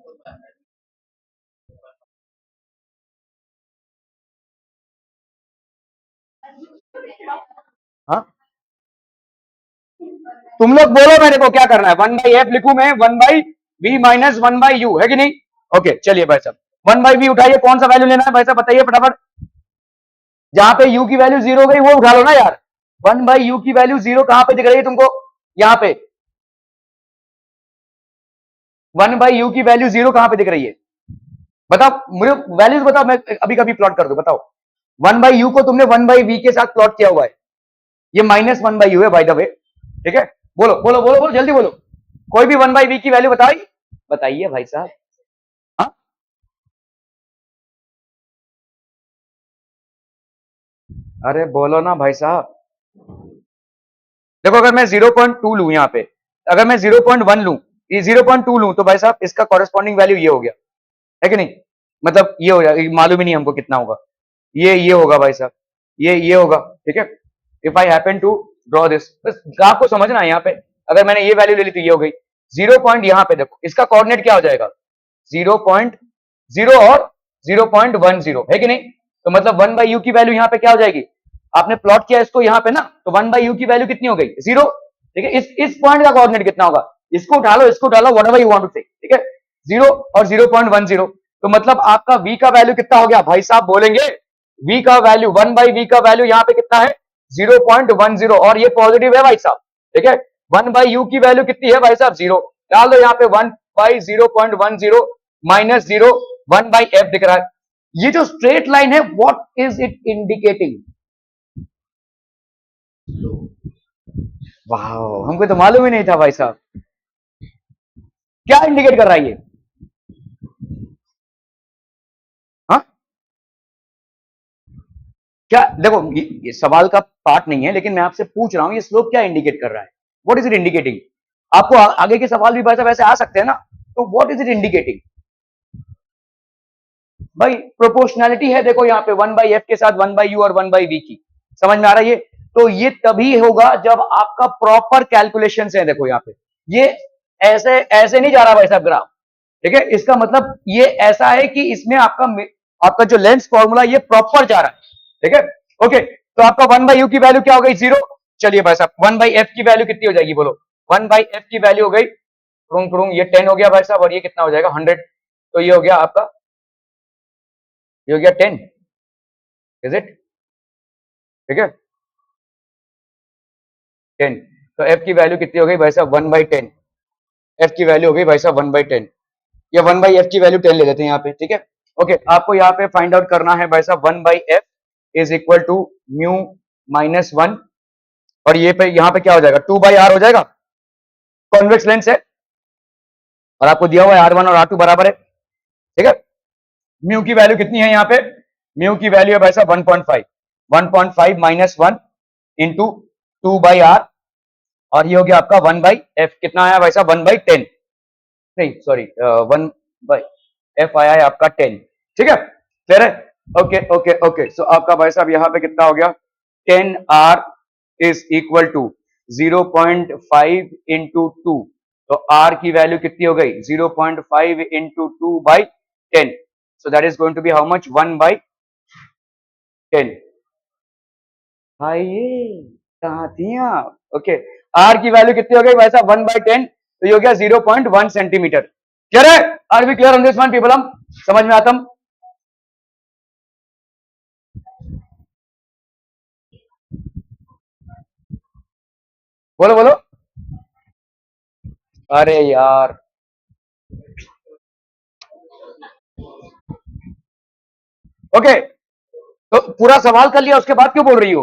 A: हाँ तुम लोग बोलो मेरे को क्या करना है, 1/F लिखूं मैं, 1/V माइनस 1/U है कि नहीं। ओके चलिए भाई साहब 1/V उठाइए, कौन सा वैल्यू लेना है भाई साहब बताइए फटाफट, जहां पे U की वैल्यू 0 गई वो उठा लो ना यार। 1/U की वैल्यू 0 कहां पे दिख रही है तुमको, यहाँ पे 1/U की वैल्यू 0 कहां पे दिख रही है, बताओ मुझे वैल्यूज बताओ, मैं अभी कभी प्लॉट कर दो, बताओ 1/U को तुमने 1/V के साथ प्लॉट किया हुआ है, ये -1/U है बाय द वे, ठीक है। बोलो बोलो बोलो बोलो जल्दी बोलो, कोई भी 1/V की वैल्यू बताइए बताइए भाई साहब, हाँ अरे बोलो ना भाई साहब, देखो अगर मैं 0.2 लू यहाँ पे, अगर मैं 0.1 लू, ये 0.2 लू, तो भाई साहब इसका कॉरेस्पॉन्डिंग वैल्यू ये हो गया है कि नहीं, मतलब ये हो जाएगा, मालूम ही नहीं हमको कितना होगा, ये होगा भाई साहब, ये होगा, ठीक है। If I happen to draw this, बस ग्राफ को समझना है यहाँ पे, अगर मैंने ये वैल्यू ले ली तो ये हो गई 0 पॉइंट, यहाँ पे देखो इसका कोऑर्डिनेट क्या हो जाएगा 0.0 और 0.10 है कि नहीं, तो मतलब 1/U की वैल्यू यहाँ पे क्या हो जाएगी, आपने प्लॉट किया इसको यहाँ पे ना, तो 1/U की वैल्यू कितनी हो गई 0, ठीक है। इस पॉइंट का कोऑर्डिनेट कितना होगा, इसको उठा लो व्हाटएवर यू वांट टू से, ठीक है, 0 और 0.10, तो मतलब आपका v का वैल्यू कितना हो गया भाई साहब बोलेंगे? v का वैल्यू 1 बाई वी का वैल्यू यहाँ पे कितना है 0.10 और ये पॉजिटिव है भाई साहब, ठीक है। 1 बाई यू की वैल्यू कितनी है भाई साहब 0, डाल दो यहाँ पे 1 बाई 0.10 माइनस 0 1 बाई एफ दिख रहा है। ये जो स्ट्रेट लाइन है व्हाट इज इट इंडिकेटिंग? वाह, हमको तो मालूम ही नहीं था भाई साहब, क्या इंडिकेट कर रहा है ये? हाँ क्या, देखो ये सवाल का पार्ट नहीं है, लेकिन मैं आपसे पूछ रहा हूं ये स्लोप क्या इंडिकेट कर रहा है, व्हाट इज इट इंडिकेटिंग? आपको आगे के सवाल भी भाई साहब ऐसे आ सकते हैं ना, तो व्हाट इज इट इंडिकेटिंग? भाई प्रोपोर्शनैलिटी है, देखो यहाँ पे 1 बाई एफ के साथ 1 बाई यू और 1 बाई वी की, समझ में आ रहा है ये? तो ये तभी होगा जब आपका प्रॉपर कैलकुलेशन है। देखो यहाँ पे ये ऐसे ऐसे नहीं जा रहा भाई साहब ग्राफ, ठीक है। इसका मतलब ये ऐसा है कि इसमें आपका आपका जो लेंस फॉर्मूला ये प्रॉपर जा रहा है, ठीक है। ओके, तो आपका 1 बाई यू की वैल्यू क्या हो गई 0। चलिए भाई साहब 1 बाई एफ की वैल्यू कितनी हो जाएगी बोलो? 1 बाई एफ की वैल्यू हो गई ये 10 हो गया भाई साहब, और ये कितना हो जाएगा 100, तो ये हो गया आपका, ये हो गया 10, इज इट? ठीक है 10, तो एफ की वैल्यू कितनी हो गई भाई साहब 1 बाई 10, एफ की वैल्यू हो गई भाई साहब 1 बाई 10, या 1 बाई एफ की वैल्यू 10 ले लेते हैं यहाँ पे, ठीक है। ओके, आपको यहाँ पे फाइंड आउट करना है भाई साहब 1 by F is equal to mu minus 1, और ये पे यहाँ पे क्या हो जाएगा 2 बाई आर हो जाएगा, कॉन्वेक्स लेंस है और आपको दिया हुआ है R1 और R2 बराबर है, ठीक है। म्यू की वैल्यू कितनी है यहाँ पे? म्यू की वैल्यू है भाई साहब 1.5, 1.5 माइनस 1 इंटू 2 बाई आर, और ये हो गया आपका 1 बाई एफ, कितना आया भाई साहब 1 बाई 10, नहीं सॉरी 1 बाई एफ आया है आपका 10, ठीक है। क्लियर है? ओके ओके ओके, सो आपका भाई साहब यहाँ पे कितना हो गया 10 R is equal to 0.5 into 2, तो आर की वैल्यू कितनी हो गई 0.5 into 2 by 10, so that is going to be how much 1 by 10। भाई ये कहाँ थी आप? ओके, आर की वैल्यू कितनी हो गई भाई साहब 1 by 10, तो ये हो गया 0.1 सेंटीमीटर। क्लियर है? Are we clear on this one people? हम समझ में आता? बोलो बोलो। अरे यार ओके, तो पूरा सवाल कर लिया उसके बाद क्यों बोल रही हो?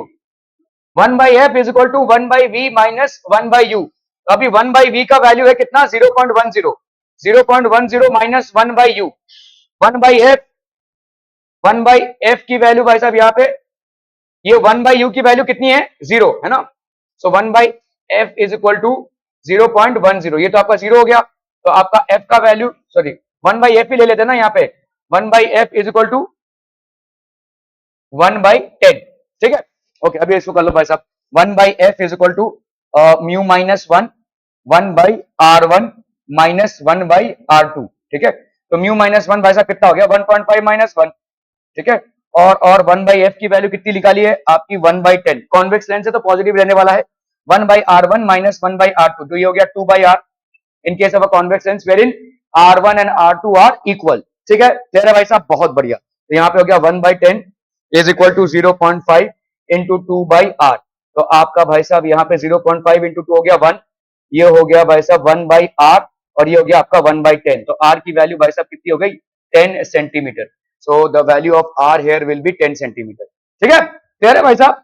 A: 1 by F is equal to 1 by we minus 1 by U, अभी 1 बाई वी का वैल्यू है कितना 0.10, 0.10 minus 1 by you, 1 by F, 1 by f की वैल्यू भाई साहब यहाँ पे ये 1 बाई यू की वैल्यू कितनी है 0 है ना, so 1 by F is equal to 0.10, ये तो आपका 0 हो गया, तो आपका एफ का वैल्यू सॉरी 1 बाई एफ ही ले लेते हैं ना यहाँ पे, 1 by F is equal to 1 by 10, ठीक है। ओके, अभी इसको कर लो भाई साहब 1 by F is equal to mu minus 1 1 by R 1 minus 1 by R 2, ठीक है। तो म्यू माइनस 1 भाई साहब कितना हो गया 1.5 माइनस 1, ठीक है। और 1 बाई एफ की वैल्यू कितनी निकाली है आपकी 1 बाई 10, कॉन्वेक्स लेंस है तो पॉजिटिव रहने वाला है, 1 by R 1 minus 1 by R 2, तो ये हो गया 2 by R in case of a convex lens where in R 1 and R 2 are equal, ठीक है। क्लियर है भाई साहब? बहुत बढ़िया, तो यहाँ पे हो गया 1 by 10 is equal to 0.5 into 2 by R, तो आपका भाई साहब यहाँ पे 0.5 इंटू 2 हो गया 1, ये हो गया भाई साहब 1 बाई आर, और ये हो गया आपका 1 बाई 10, तो आर की वैल्यू भाई साहब कितनी हो गई 10 centimetre, so the value of r here will be 10 centimetre, ठीक है। क्लियर है भाई साहब?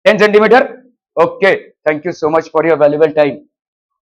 A: 10 centimetre, okay, thank you so much for your valuable time.